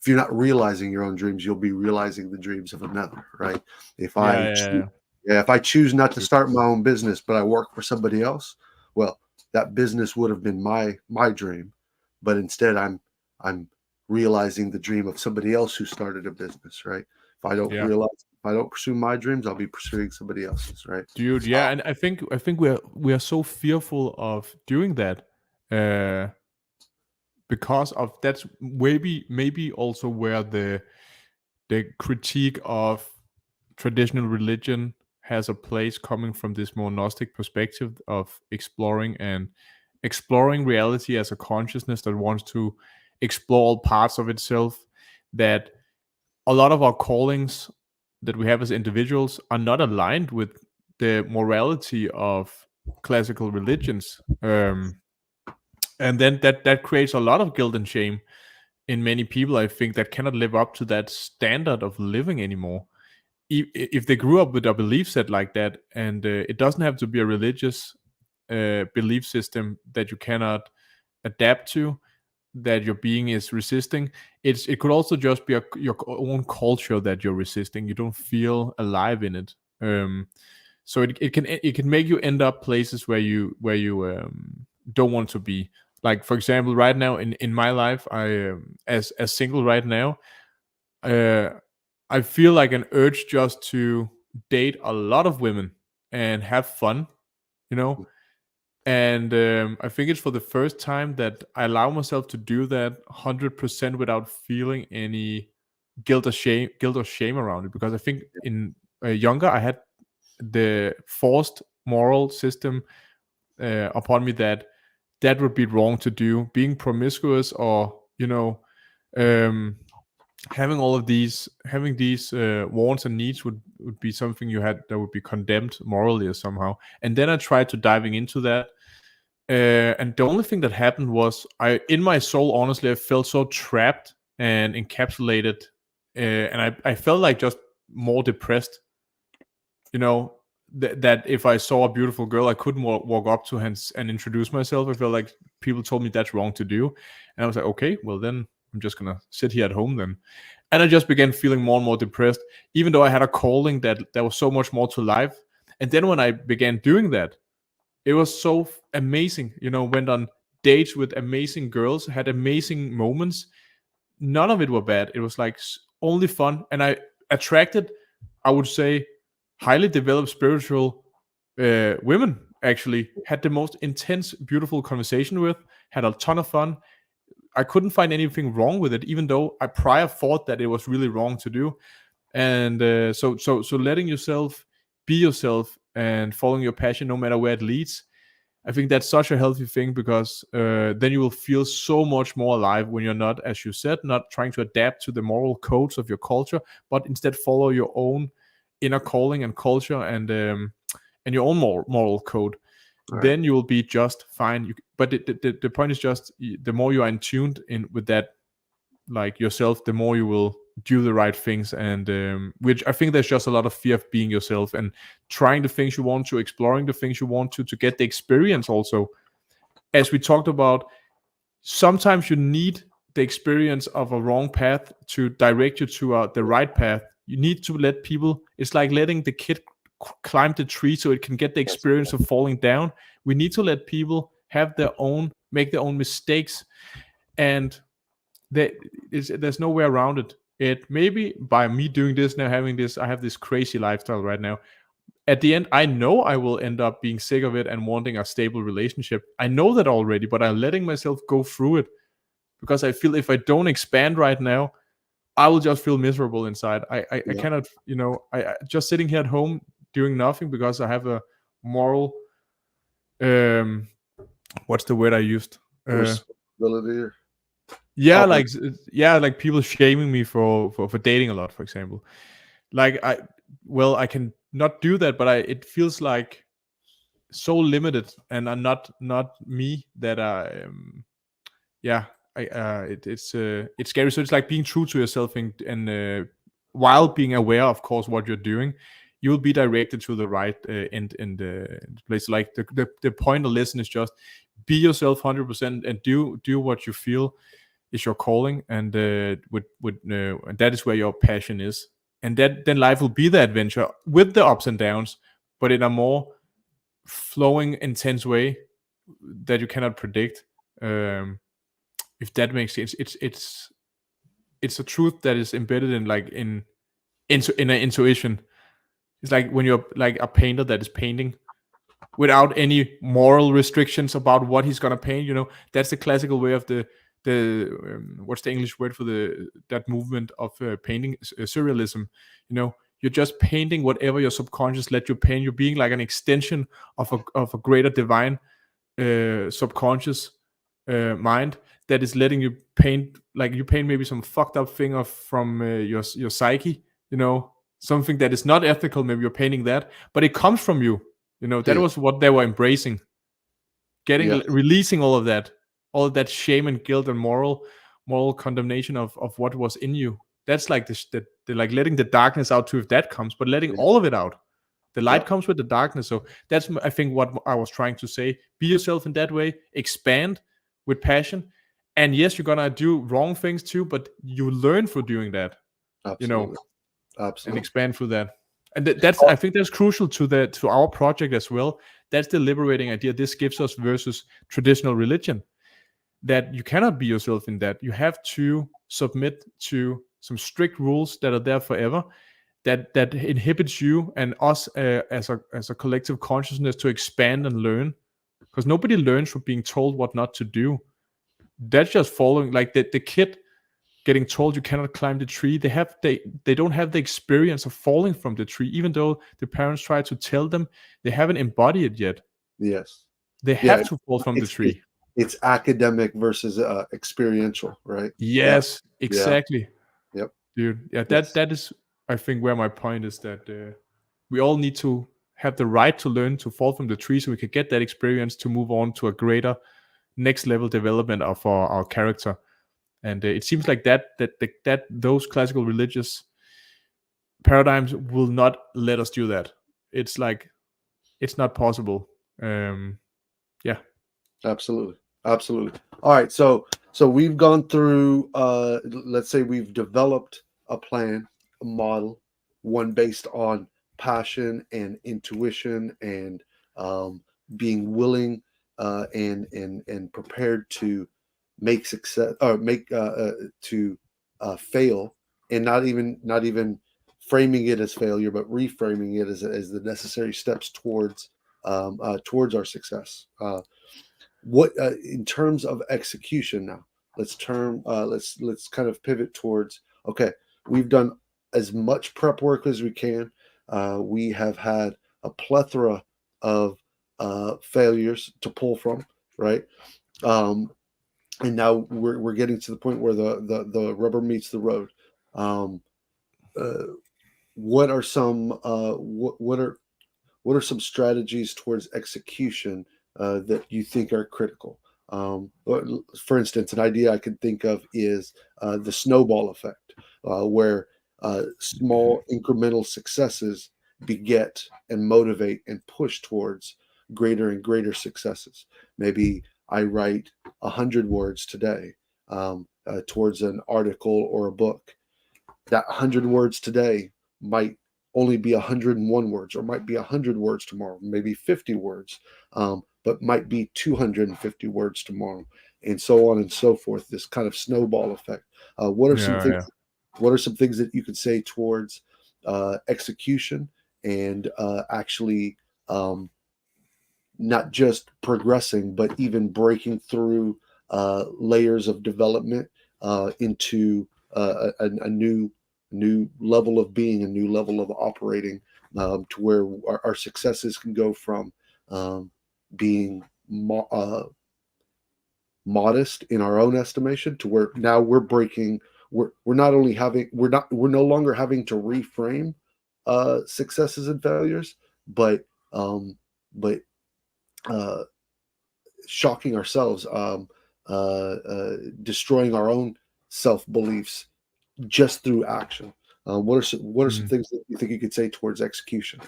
Speaker 1: if you're not realizing your own dreams, you'll be realizing the dreams of another, right? If
Speaker 2: Yeah,
Speaker 1: I
Speaker 2: yeah, yeah.
Speaker 1: yeah, if I choose not to
Speaker 2: True.
Speaker 1: start my own business, but I work for somebody else, well, that business would have been my dream, but instead I'm realizing the dream of somebody else who started a business, right?
Speaker 2: Yeah.
Speaker 1: If I don't pursue my dreams, I'll be pursuing somebody else's, right?
Speaker 2: Dude, yeah, and I think we are so fearful of doing that, uh, because of that's maybe also where the critique of traditional religion has a place, coming from this more Gnostic perspective of exploring reality as a consciousness that wants to explore all parts of itself. That a lot of our callings that we have as individuals are not aligned with the morality of classical religions, and then that creates a lot of guilt and shame in many people, I think, that cannot live up to that standard of living anymore. If they grew up with a belief set like that, and it doesn't have to be a religious belief system that you cannot adapt to, that your being is resisting. It could also just be your own culture that you're resisting. You don't feel alive in it. So it can make you end up places where you don't want to be. Like, for example, right now in my life, I as single right now, uh, I feel like an urge just to date a lot of women and have fun, you know. And I think it's for the first time that I allow myself to do that 100% without feeling any guilt or shame around it. Because I think in younger, I had the forced moral system upon me that would be wrong to do, being promiscuous, or um, having these wants and needs would be something you had that would be condemned morally or somehow. And then I tried to diving into that, and the only thing that happened was, in my soul, honestly, I felt so trapped and encapsulated, and I felt like just more depressed. You know, that if I saw a beautiful girl, I couldn't walk up to her and introduce myself. I felt like people told me that's wrong to do, and I was like, okay, well then I'm just gonna sit here at home then. And I just began feeling more and more depressed, even though I had a calling that there was so much more to life. And then when I began doing that, it was so amazing. Went on dates with amazing girls, had amazing moments. None of it were bad. It was like only fun, and I attracted, I would say, highly developed spiritual women. Actually, had the most intense, beautiful conversation with. Had a ton of fun. I couldn't find anything wrong with it, even though I prior thought that it was really wrong to do. And so letting yourself be yourself and following your passion, no matter where it leads, I think that's such a healthy thing, because then you will feel so much more alive when you're not, as you said, not trying to adapt to the moral codes of your culture, but instead follow your own inner calling and culture, and your own moral code.
Speaker 1: All right.
Speaker 2: Then you will be just fine. But the point is just, the more you are in tuned in with that, like yourself, the more you will do the right things. And which I think there's just a lot of fear of being yourself and trying the things you want to, exploring the things you want to get the experience also. As we talked about, sometimes you need the experience of a wrong path to direct you to the right path. You need to let people, it's like letting the kid climb the tree so it can get the
Speaker 1: Yes.
Speaker 2: experience of falling down. We need to let people make their own mistakes. And there's no way around it. It maybe by me doing this now, having this, I have this crazy lifestyle right now. At the end, I know I will end up being sick of it and wanting a stable relationship. I know that already, but I'm letting myself go through it, because I feel if I don't expand right now, I will just feel miserable inside. I
Speaker 1: Yeah.
Speaker 2: cannot, I just sitting here at home doing nothing because I have a moral, um, what's the word I used?
Speaker 1: Responsibility or
Speaker 2: Yeah,
Speaker 1: obligation.
Speaker 2: like like people shaming me for dating a lot, for example. Like I can not do that, but it feels like so limited, and I'm not me that I yeah it's scary. So it's like being true to yourself, and while being aware, of course, what you're doing, you will be directed to the right end in the place. Like the point of lesson is just be yourself 100% and do what you feel is your calling, and and that is where your passion is, and that then life will be the adventure with the ups and downs, but in a more flowing, intense way that you cannot predict. Um, if that makes sense, it's a truth that is embedded in like in an intuition. It's like when you're like a painter that is painting without any moral restrictions about what he's gonna paint. That's the classical way of the what's the English word for the that movement of painting, surrealism. You're just painting whatever your subconscious let you paint. You're being like an extension of a greater divine subconscious mind that is letting you paint, like you paint maybe some fucked up thing of from your psyche, something that is not ethical. Maybe you're painting that, but it comes from you. That
Speaker 1: Yeah.
Speaker 2: was what they were embracing,
Speaker 1: Yeah.
Speaker 2: releasing all of that shame and guilt and moral condemnation of what was in you. That's like the like letting the darkness out too, if that comes, but letting
Speaker 1: Yeah.
Speaker 2: all of it out. The
Speaker 1: Yeah.
Speaker 2: light comes with the darkness. So that's, I think, what I was trying to say. Be yourself in that way, expand with passion, and yes, you're gonna do wrong things too, but you learn for doing that, you know
Speaker 1: Absolutely.
Speaker 2: and
Speaker 1: Absolutely.
Speaker 2: expand through that. And that's, I think, that's crucial to our project as well. That's the liberating idea this gives us versus traditional religion, that you cannot be yourself in that. You have to submit to some strict rules that are there forever, that inhibits you and us as a collective consciousness to expand and learn, because nobody learns from being told what not to do. That's just following, like the kid getting told you cannot climb the tree. They don't have the experience of falling from the tree, even though the parents try to tell them. They haven't embodied it yet.
Speaker 1: Yes.
Speaker 2: They
Speaker 1: Yeah.
Speaker 2: have to fall from the
Speaker 1: It's it,
Speaker 2: tree.
Speaker 1: it's academic versus experiential, right? Yeah.
Speaker 2: Yes,
Speaker 1: Yeah.
Speaker 2: exactly,
Speaker 1: Yep.
Speaker 2: dude. Yeah, that
Speaker 1: It's
Speaker 2: that is, I think, where my point is, that we all need to have the right to learn to fall from the tree, so we can get that experience to move on to a greater next level development of our character. And it seems like that those classical religious paradigms will not let us do that. It's like it's not possible. Yeah.
Speaker 1: absolutely. Absolutely. All right. So we've gone through let's say we've developed a plan, a model, one based on passion and intuition and um, being willing and prepared to make success or make to fail, and not even framing it as failure, but reframing it as the necessary steps towards our success. What in terms of execution now? Let's kind of pivot towards, okay, we've done as much prep work as we can. We have had a plethora of failures to pull from, right? Um, and now we're getting to the point where the rubber meets the road. Um, uh, what are some what are some strategies towards execution that you think are critical? For instance, an idea I can think of is the snowball effect, where small incremental successes beget and motivate and push towards greater and greater successes. Maybe I write 100 words today towards an article or a book. That 100 words today might only be 101 words, or might be 100 words tomorrow, maybe 50 words, but might be 250 words tomorrow, and so on and so forth. This kind of snowball effect. What are some
Speaker 2: Yeah,
Speaker 1: things?
Speaker 2: yeah.
Speaker 1: What are some things that you could say towards execution and actually um, not just progressing, but even breaking through layers of development into a new level of being, a new level of operating, to where our successes can go from being modest in our own estimation to where now we're breaking. We're not only having we're no longer having to reframe successes and failures, but um, but uh, shocking ourselves, destroying our own self beliefs just through action. What are some
Speaker 2: Mm.
Speaker 1: things that you think you could say towards execution?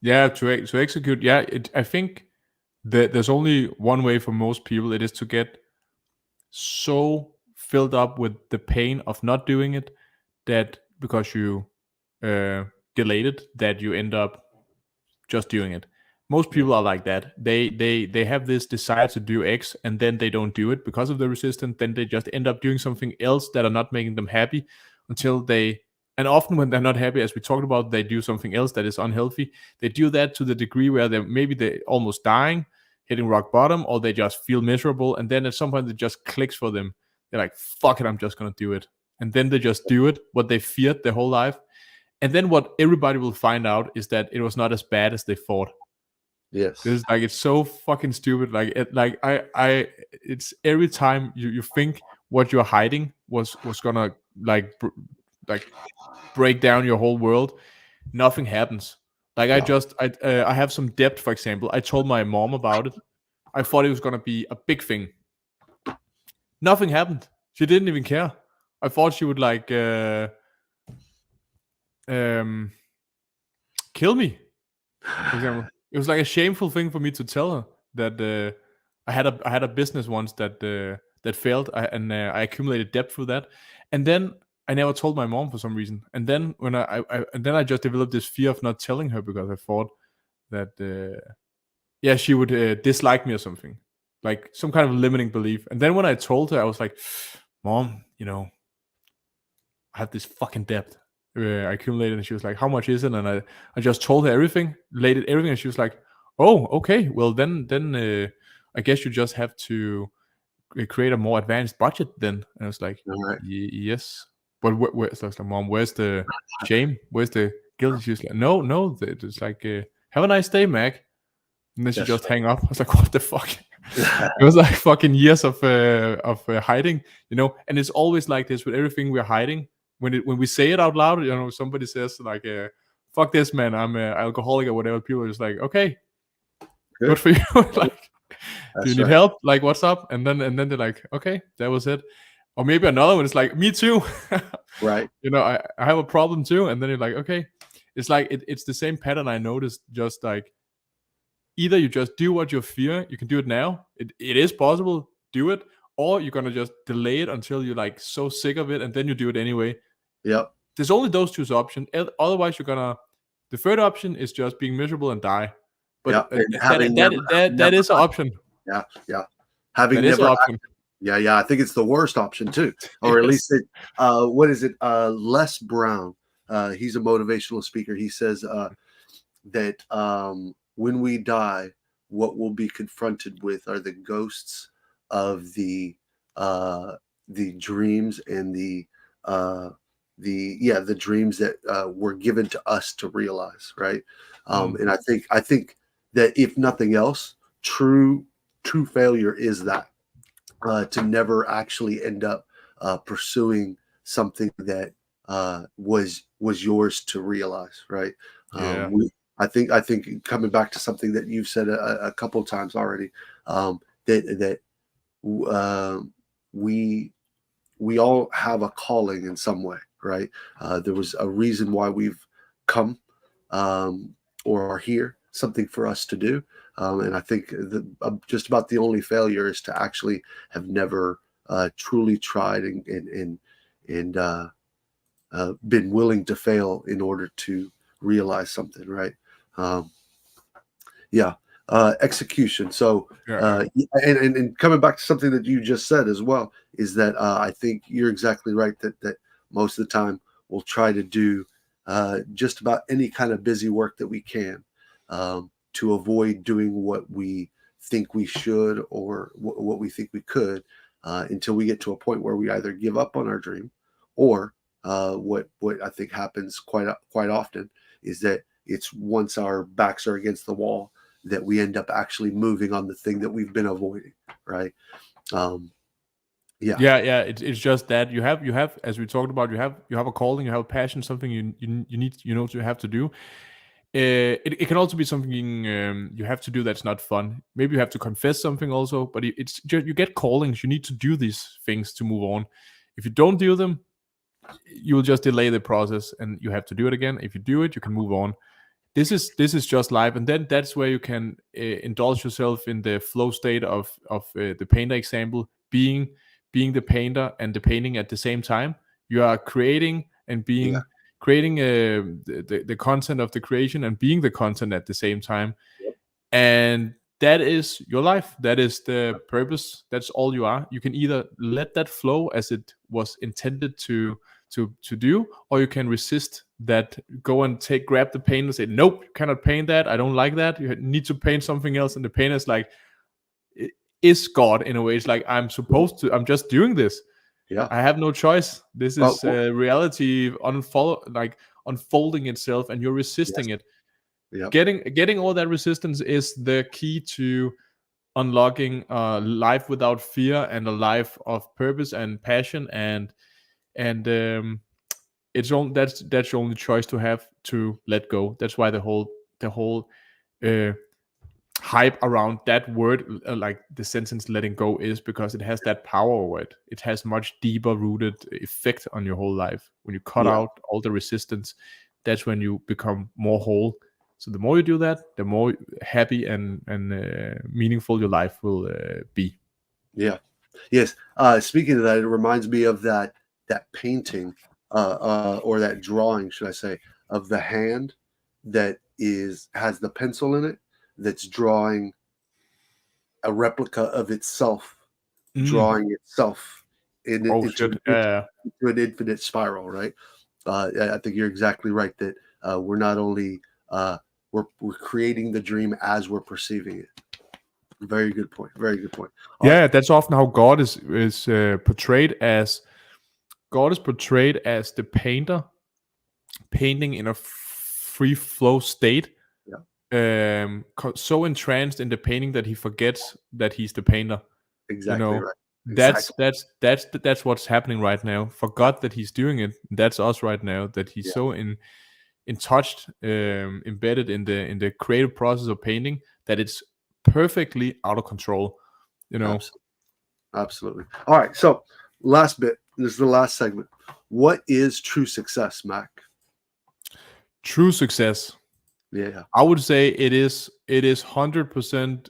Speaker 2: Yeah, to execute. Yeah, I think that there's only one way for most people. It is to get so filled up with the pain of not doing it that because you uh, delayed it, that you end up just doing it. Most
Speaker 1: Yeah,
Speaker 2: people are like that. They have this desire to do X and then they don't do it because of the resistance. Then they just end up doing something else that are not making them happy until they. And often when they're not happy, as we talked about, they do something else that is unhealthy. They do that to the degree where they're almost dying, hitting rock bottom, or they just feel miserable. And then at some point it just clicks for them. They're like, "Fuck it, I'm just gonna do it." And then they just do it. What they feared their whole life, and then what everybody will find out is that it was not as bad as they thought. This
Speaker 1: yes,
Speaker 2: is like it's so fucking stupid. It's every time you think what you're hiding was gonna like break down your whole world, nothing happens. Like
Speaker 1: yeah,
Speaker 2: I have some debt, for example. I told my mom about it. I thought it was gonna be a big thing. Nothing happened. She didn't even care. I thought she would um kill me, for example. It was like a shameful thing for me to tell her that I had a business once that failed, and I accumulated debt through that, and then I never told my mom for some reason, and then when and then I just developed this fear of not telling her because I thought that yeah, she would dislike me or something, like some kind of limiting belief. And then when I told her, I was like, "Mom, I have this fucking debt I accumulated." And she was like, "How much is it?" And I just told her everything, laid it everything, and she was like, "Oh, okay. Well, then I guess you just have to create a more advanced budget then." And I was like,
Speaker 1: all right,
Speaker 2: Yes, but so I was like, Mom, where's the shame? Where's the guilt?" And she was like, "No, no." It's like, "Have a nice day, Mac." And then she
Speaker 1: that's
Speaker 2: just hang up. I was like, "What the fuck?" It was like fucking years of hiding, and it's always like this with everything we're hiding. When we say it out loud, somebody says like, "Fuck this, man, I'm an alcoholic," or whatever. People are just like, "Okay, good
Speaker 1: good.
Speaker 2: for you." Like, "Do you
Speaker 1: That's
Speaker 2: need
Speaker 1: right.
Speaker 2: help? Like, what's up?" And then they're like, "Okay, that was it." Or maybe another one is like, "Me too."
Speaker 1: Right.
Speaker 2: I have a problem too. And then you're like, "Okay." It's like it's the same pattern I noticed. Just like either you just do what you fear, you can do it now. It is possible, do it, or you're gonna just delay it until you're like so sick of it, and then you do it anyway.
Speaker 1: Yep.
Speaker 2: There's only those two options. Otherwise, you're gonna. The third option is just being miserable and die. But
Speaker 1: Yep. And
Speaker 2: that that that that is an option.
Speaker 1: yeah, yeah,
Speaker 2: That
Speaker 1: having
Speaker 2: is an
Speaker 1: never
Speaker 2: option.
Speaker 1: yeah, yeah. I think it's the worst option too, or at
Speaker 2: Yes.
Speaker 1: least it. What is it? Les Brown. He's a motivational speaker. He says that when we die, what we'll be confronted with are the ghosts of the dreams and uh, the dreams that were given to us to realize, right?
Speaker 2: Mm,
Speaker 1: And I think that if nothing else, true failure is that to never actually end up pursuing something that was yours to realize, right?
Speaker 2: yeah.
Speaker 1: I think coming back to something that you've said a couple of times already, that uh, we we all have a calling in some way, right? There was a reason why we've come um, or are here, something for us to do. And I think just about the only failure is to actually have never truly tried and been willing to fail in order to realize something, right? Um, yeah. Execution. So,
Speaker 2: Yeah.
Speaker 1: and coming back to something that you just said as well, is that I think you're exactly right that most of the time we'll try to do just about any kind of busy work that we can to avoid doing what we think we should or what we think we could until we get to a point where we either give up on our dream Or what I think happens quite often is that it's once our backs are against the wall that we end up actually moving on the thing that we've been avoiding, right? Um, yeah,
Speaker 2: Yeah. It's just that you have, as we talked about, you have a calling, you have a passion, something you need, to have to do. It can also be something you have to do that's not fun. Maybe you have to confess something also, but it's just you get callings. You need to do these things to move on. If you don't do them, you will just delay the process, and you have to do it again. If you do it, you can move on. This is just life, and then that's where you can indulge yourself in the flow state of the painter example, being the painter and the painting at the same time. You are creating and
Speaker 1: yeah,
Speaker 2: being creating the content of the creation and being the content at the same time,
Speaker 1: yep,
Speaker 2: and that is your life. That is the purpose. That's all you are. You can either let that flow as it was intended to do, or you can resist that. Go and grab the paint and say, nope, you cannot paint that. I don't like that. You need to paint something else. And the painter is like, is God in a way. It's like, I'm just doing this.
Speaker 1: yeah.
Speaker 2: I have no choice. This
Speaker 1: Well,
Speaker 2: is reality unfolding itself, and you're
Speaker 1: yes,
Speaker 2: resisting it.
Speaker 1: yep,
Speaker 2: Getting all that resistance is the key to unlocking a life without fear, and a life of purpose and passion, and that's the only choice to have, to let go. That's why the whole uh, hype around that word, like the sentence letting go, is because it has that power over it. It has much deeper rooted effect on your whole life. When you cut
Speaker 1: yeah,
Speaker 2: out all the resistance, that's when you become more whole. So the more you do that, the more happy and meaningful your life will be.
Speaker 1: yeah. Yes. Speaking of that, it reminds me of that painting, or that drawing, should I say, of the hand that is has the pencil in it, that's drawing a replica of itself,
Speaker 2: Mm.
Speaker 1: drawing itself
Speaker 2: Oh
Speaker 1: into
Speaker 2: shit. Yeah.
Speaker 1: an infinite spiral, right? I think you're exactly right that we're not only we're creating the dream as we're perceiving it. Very good point. Very good point. All right.
Speaker 2: Yeah, that's often how God is portrayed as. God is portrayed as the painter, painting in a free flow state,
Speaker 1: Yeah.
Speaker 2: so entranced in the painting that he forgets that he's the painter. you
Speaker 1: Exactly
Speaker 2: know
Speaker 1: right.
Speaker 2: that's
Speaker 1: Exactly.
Speaker 2: that's what's happening right now. Forgot that he's doing it. That's us right now, that he's
Speaker 1: Yeah.
Speaker 2: so in touched, embedded in the creative process of painting, that it's perfectly out of control you know
Speaker 1: Absolutely. Absolutely. All right. So last bit. This is the last segment. What is true success, Mac?
Speaker 2: True success,
Speaker 1: Yeah.
Speaker 2: I would say, it is 100%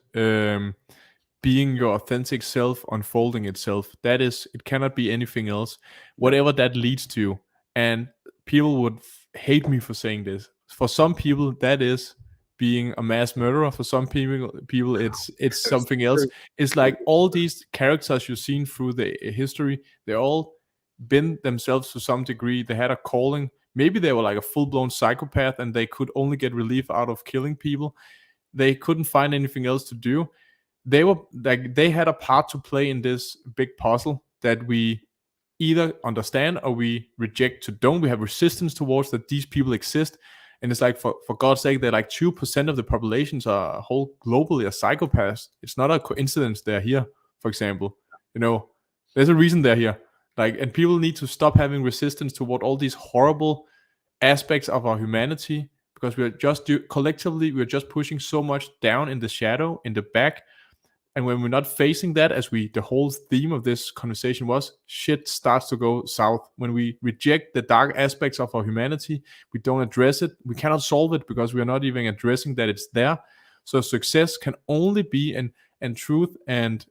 Speaker 2: being your authentic self, unfolding itself. It cannot be anything else,
Speaker 1: Yep.
Speaker 2: whatever that leads to. And people would hate me for saying this. For some people, that is being a mass murderer. For some people, it's
Speaker 1: There's,
Speaker 2: something else.
Speaker 1: there's,
Speaker 2: It's like all these characters you've seen through the history, they all been themselves to some degree. They had a calling. Maybe they were like a full-blown psychopath, and they could only get relief out of killing people. They couldn't find anything else to do. They had a part to play in this big puzzle that we either understand or we reject. To don't We have resistance towards that these people exist. And it's like, for God's sake, they're like 2% of the populations are whole globally are psychopaths. It's not a coincidence they're here. For example, there's a reason they're here. Like, and people need to stop having resistance toward all these horrible aspects of our humanity, because collectively we're just pushing so much down in the shadow, in the back. And when we're not facing that, as the whole theme of this conversation was, shit starts to go south. When we reject the dark aspects of our humanity, we don't address it, we cannot solve it, because we are not even addressing that it's there. So success can only be, and truth, and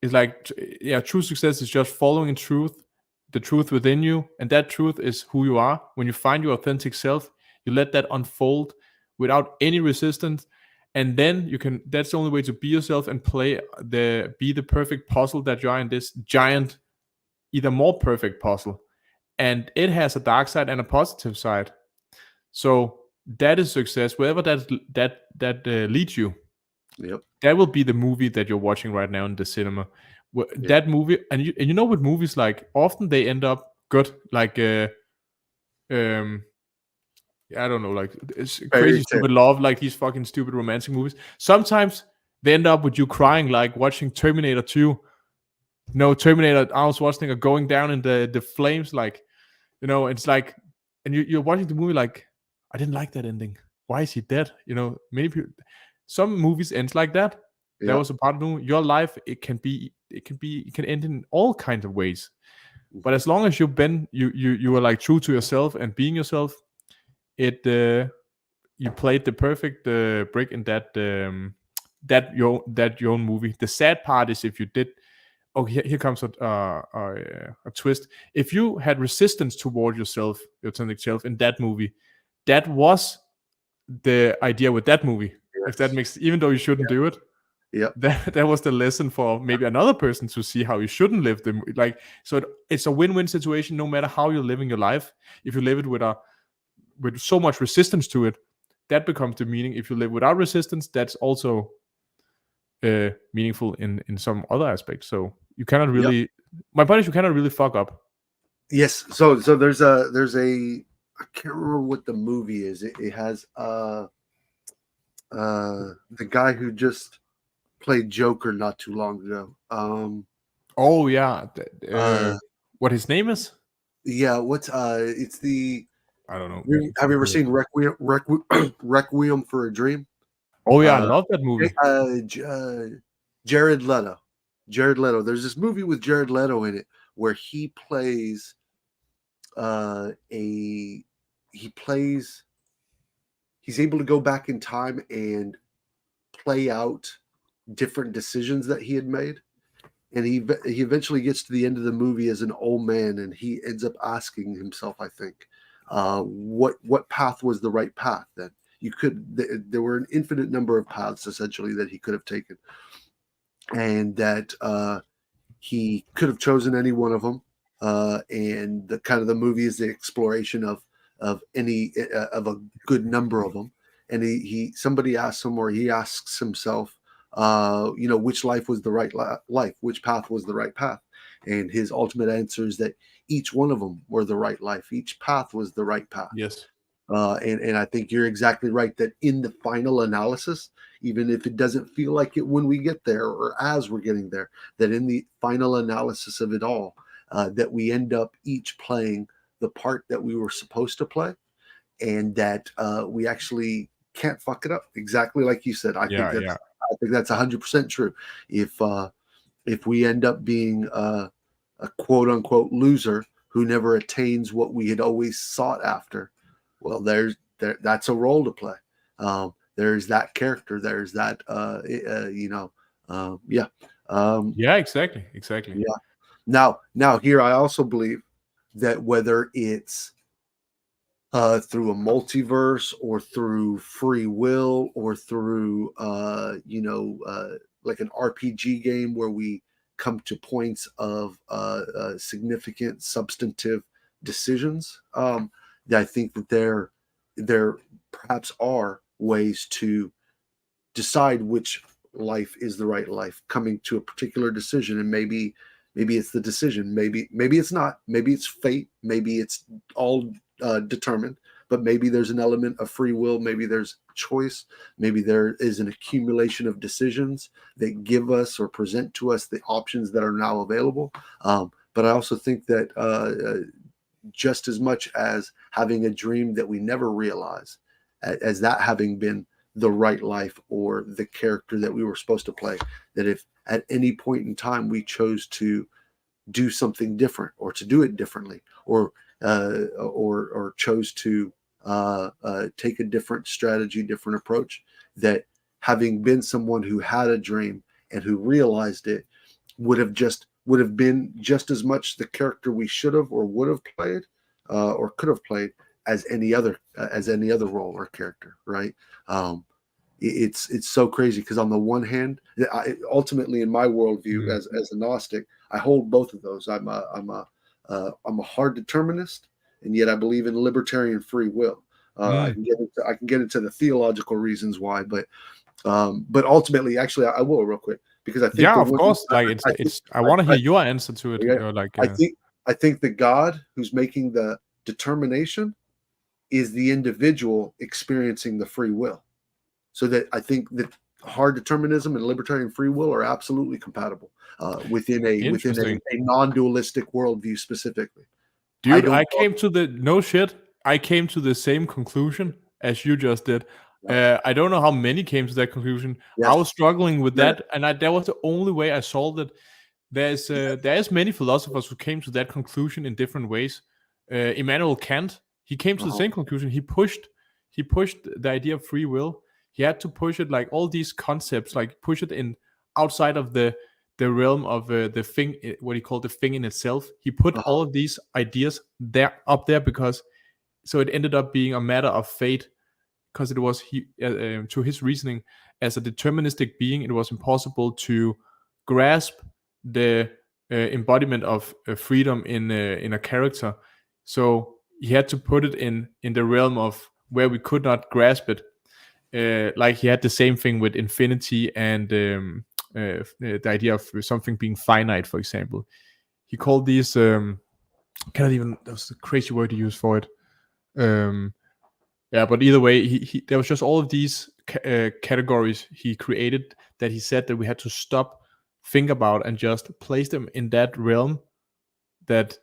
Speaker 2: it's like, yeah, true success is just following truth, the truth within you, and that truth is who you are. When you find your authentic self, you let that unfold without any resistance, and then you can. That's the only way to be yourself and be the perfect puzzle that you are in this giant, either more perfect puzzle, and it has a dark side and a positive side. So that is success, wherever that leads you.
Speaker 1: Yep.
Speaker 2: That will be the movie that you're watching right now in the cinema.
Speaker 1: Yeah.
Speaker 2: That movie, and you know, with movies, like often they end up good, like um I don't know, like it's
Speaker 1: Fairy
Speaker 2: crazy
Speaker 1: tale.
Speaker 2: stupid love, like these fucking stupid romantic movies. Sometimes they end up with you crying, like watching Terminator 2. No, Terminator, I was watching it going down in the flames, like, it's like, and you're watching the movie like, I didn't like that ending. Why is he dead? Maybe some movies ends like that. That
Speaker 1: Yeah.
Speaker 2: was a part of the movie. Your life, it can end in all kinds of ways. But as long as you are like true to yourself and being yourself, it you played the perfect brick in that your own movie. The sad part is if you did. Oh, here comes a twist. If you had resistance toward yourself, your authentic self, in that movie, that was the idea with that movie. If that
Speaker 1: Yes.
Speaker 2: makes, even though you shouldn't do it,
Speaker 1: Yep.
Speaker 2: that was the lesson for maybe another person to see how you shouldn't live them. Like, so it's a win-win situation no matter how you're living your life. If you live it with so much resistance to it, that becomes the meaning. If you live without resistance, that's also meaningful in some other aspects. So you cannot
Speaker 1: Yep.
Speaker 2: really. My point is, you cannot really fuck up.
Speaker 1: Yes. So there's a I can't remember what the movie is. It has the guy who just played Joker not too long ago.
Speaker 2: Oh yeah,
Speaker 1: Uh
Speaker 2: what his name is?
Speaker 1: yeah, what's it's the
Speaker 2: I don't know.
Speaker 1: have you ever seen Requiem for a Dream?
Speaker 2: Oh yeah, I
Speaker 1: Uh,
Speaker 2: love that movie.
Speaker 1: Jared Leto. Jared Leto. There's this movie with Jared Leto in it where a he plays he's able to go back in time and play out different decisions that he had made. And he eventually gets to the end of the movie as an old man, and he ends up asking himself, I think, what path was the right path? Then there were an infinite number of paths essentially that he could have taken, and that he could have chosen any one of them. And the kind of the movie is the exploration of any of a good number of them. And he somebody asks him, or he asks himself, which life was the right life, which path was the right path, and his ultimate answer is that each one of them were the right life, each path was the right path.
Speaker 2: Yes.
Speaker 1: And I think you're exactly right that in the final analysis, even if it doesn't feel like it when we get there or as we're getting there, that in the final analysis of it all, that we end up each playing the part that we were supposed to play, and that we actually can't fuck it up. Exactly like you said.
Speaker 2: Yeah, yeah,
Speaker 1: I think that's 100% true. If we end up being a quote unquote loser who never attains what we had always sought after, well, that's a role to play. There's that character. There's that yeah.
Speaker 2: yeah. Exactly, exactly.
Speaker 1: Yeah. Now here I also believe that whether it's through a multiverse or through free will or through like an RPG game where we come to points of significant substantive decisions. That I think that there perhaps are ways to decide which life is the right life, coming to a particular decision. And maybe it's the decision, maybe it's not, maybe it's fate, maybe it's all determined, but maybe there's an element of free will, maybe there's choice, maybe there is an accumulation of decisions that give us or present to us the options that are now available. But I also think that just as much as having a dream that we never realize, as that having been the right life or the character that we were supposed to play, that if at any point in time we chose to do something different or to do it differently, or chose to take a different strategy, different approach, that having been someone who had a dream and who realized it would have been just as much the character we should have or would have played or could have played as any other role or character, right? It's so crazy because on the one hand, ultimately in my worldview
Speaker 2: Mm.
Speaker 1: as a Gnostic, I hold both of those. I'm a hard determinist, and yet I believe in libertarian free will.
Speaker 2: Mm.
Speaker 1: I can get into the theological reasons why, but ultimately, actually, I will real quick. because I think
Speaker 2: Yeah,
Speaker 1: the
Speaker 2: of
Speaker 1: one
Speaker 2: course. Like
Speaker 1: I think
Speaker 2: it's. I want to
Speaker 1: I,
Speaker 2: hear your answer to it.
Speaker 1: yeah,
Speaker 2: Like,
Speaker 1: I think I think the God who's making the determination is the individual experiencing the free will. So that I think that hard determinism and libertarian free will are absolutely compatible
Speaker 2: interesting,
Speaker 1: a non-dualistic worldview specifically. I
Speaker 2: dude.
Speaker 1: don't.
Speaker 2: I came to the no shit. I came to the same conclusion as you just did.
Speaker 1: Yeah.
Speaker 2: I don't know how many came to that conclusion. I was
Speaker 1: Yes.
Speaker 2: struggling with
Speaker 1: Yeah.
Speaker 2: that, and that was the only way I solved it. There's many philosophers who came to that conclusion in different ways. Immanuel Kant, he came to the
Speaker 1: Uh-huh.
Speaker 2: same conclusion. He pushed the idea of free will. He had to push it, like all these concepts, like push it in outside of the realm of the thing, what he called the thing in itself. He put
Speaker 1: Uh-huh.
Speaker 2: all of these ideas there up there because so it ended up being a matter of fate because it was to his reasoning as a deterministic being, it was impossible to grasp the embodiment of freedom in a character. So he had to put it in the realm of where we could not grasp it. Like he had the same thing with infinity and the idea of something being finite, for example. He called these cannot even, that was a crazy word to use for it. Yeah, but either way, he there was just all of these categories he created that he said that we had to stop, think about, and just place them in that realm, that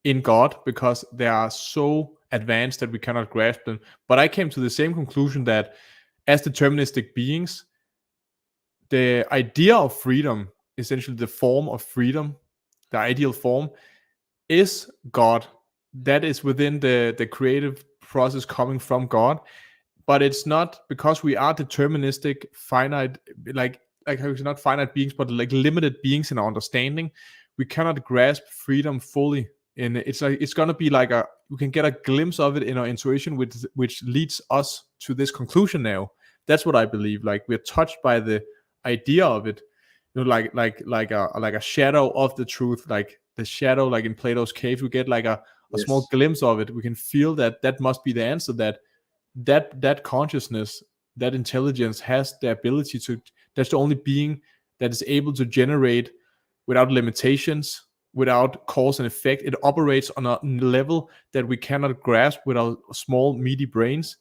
Speaker 2: in God, because they are so advanced that we cannot grasp them. But I came to the same conclusion that as deterministic beings, the idea of freedom, essentially the form of freedom, the ideal form, is God. That is within the creative process coming from God, but it's not because we are deterministic, finite, like how it's not finite beings, but like limited beings in our understanding. We cannot grasp freedom fully. And it's like it's gonna be like we can get a glimpse of it in our intuition, which leads us to this conclusion now. That's what I believe. Like we're touched by the idea of it, like a shadow of the truth, like the shadow, like in Plato's cave. We get like a small
Speaker 1: Yes.
Speaker 2: glimpse of it. We can feel that must be the answer, that consciousness, that intelligence has the ability to, that's the only being that is able to generate without limitations, without cause and effect. It operates on a level that we cannot grasp with our small meaty brains,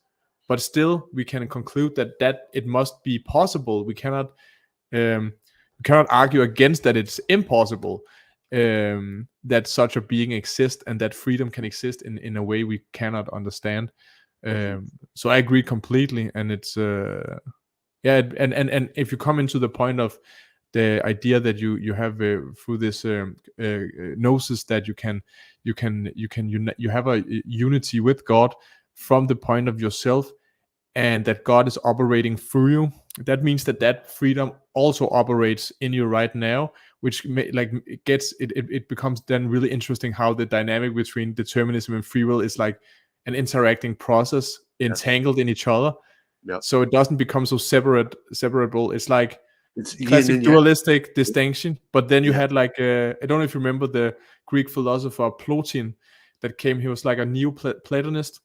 Speaker 2: but still we can conclude that it must be possible. We cannot argue against that it's impossible, that such a being exists and that freedom can exist in a way we cannot understand. So I agree completely, and it's yeah, and if you come into the point of the idea that you have through this gnosis, that you have a unity with God from the point of yourself, and that God is operating through you. That means that freedom also operates in you right now, which it becomes then really interesting how the dynamic between determinism and free will is like an interacting process,
Speaker 1: Yes.
Speaker 2: entangled in each other.
Speaker 1: Yep.
Speaker 2: So it doesn't become so separable. It's like
Speaker 1: It's yin
Speaker 2: classic
Speaker 1: and yang.
Speaker 2: dualistic distinction. But then you
Speaker 1: Yeah.
Speaker 2: had like I don't know if you remember the Greek philosopher Plotin that came. He was like a Neo-Platonist.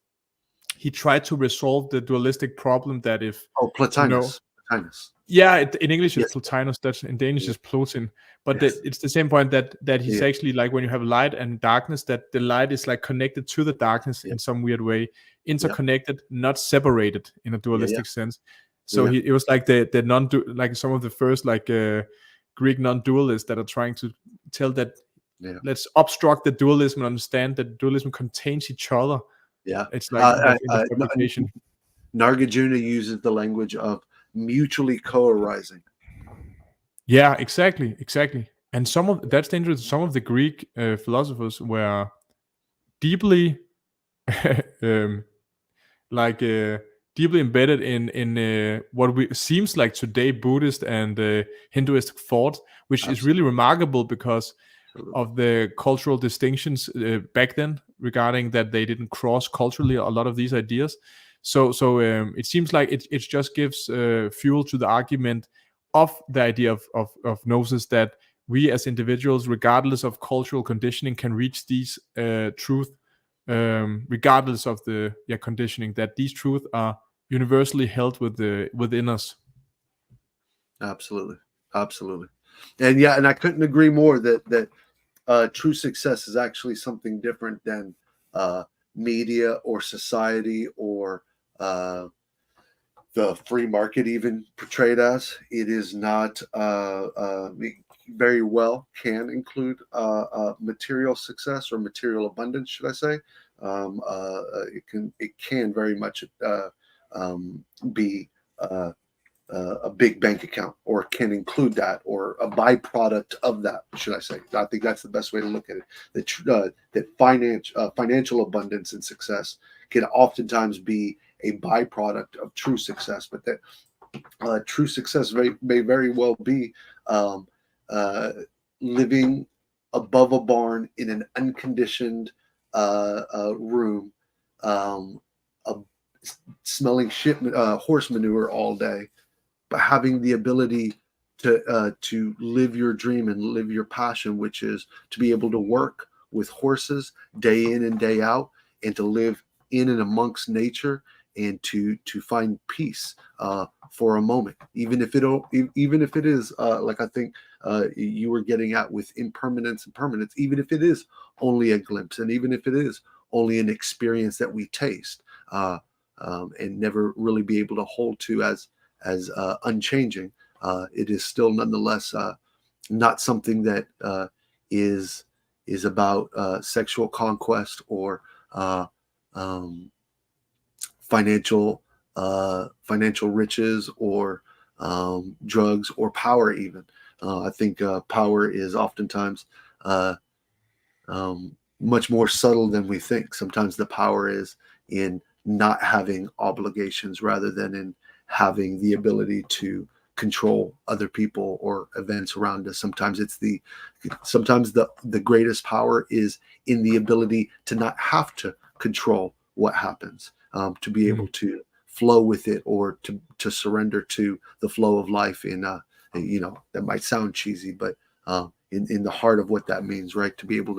Speaker 2: He tried to resolve the dualistic problem that if
Speaker 1: Oh,
Speaker 2: you know
Speaker 1: Plotinus.
Speaker 2: yeah, in English it's
Speaker 1: Yes.
Speaker 2: Plotinus. That's in Danish
Speaker 1: Yeah.
Speaker 2: is Plotin. But
Speaker 1: Yes.
Speaker 2: it's the same point that he's
Speaker 1: Yeah.
Speaker 2: actually like when you have light and darkness, that the light is like connected to the darkness
Speaker 1: Yeah.
Speaker 2: in some weird way,
Speaker 1: Yeah.
Speaker 2: interconnected, not separated in a
Speaker 1: Yeah. Yeah.
Speaker 2: dualistic sense. So
Speaker 1: Yeah.
Speaker 2: it was like the non like some of the first like Greek non-dualists that are trying to tell that
Speaker 1: Yeah.
Speaker 2: let's obstruct the dualism and understand that dualism contains each other.
Speaker 1: Yeah.
Speaker 2: It's like in the
Speaker 1: N-
Speaker 2: fabrication.
Speaker 1: Nargajuna uses the language of mutually co-arising.
Speaker 2: Yeah, exactly. And some of that's dangerous. Some of the Greek philosophers were deeply, um, like deeply embedded in what we seems like today Buddhist and Hinduistic thought, which is really
Speaker 1: Absolutely.
Speaker 2: remarkable because of the cultural distinctions back then regarding that they didn't cross culturally a lot of these ideas. So it seems like it just gives fuel to the argument of the idea of gnosis, that we as individuals, regardless of cultural conditioning, can reach these truth, regardless of the conditioning, that these truths are universally held within us.
Speaker 1: Absolutely. Absolutely. And yeah, and I couldn't agree more that true success is actually something different than uh, media or society or uh, the free market even portrayed as. It is not very well can include material success or material abundance, should I say? It can very much be uh, a big bank account, or can include that, or a byproduct of that, should I say? I think that's the best way to look at it. That financial abundance and success can oftentimes be a byproduct of true success, but that true success may very well be um, uh, living above a barn in an unconditioned room, um, uh, smelling horse manure all day, but having the ability to live your dream and live your passion, which is to be able to work with horses day in and day out, and to live in and amongst nature, and to find peace for a moment, even if it is like I think you were getting at with impermanence and permanence, even if it is only a glimpse, and even if it is only an experience that we taste and never really be able to hold to as unchanging, it is still nonetheless not something that is is about sexual conquest or uh, um, financial riches or drugs or power even. I think power is oftentimes uh, much more subtle than we think. Sometimes the power is in not having obligations rather than in having the ability to control other people or events around us. Sometimes the greatest power is in the ability to not have to control what happens, to be able
Speaker 2: Mm.
Speaker 1: to flow with it, or to surrender to the flow of life. That might sound cheesy, but in the heart of what that means, right? To be able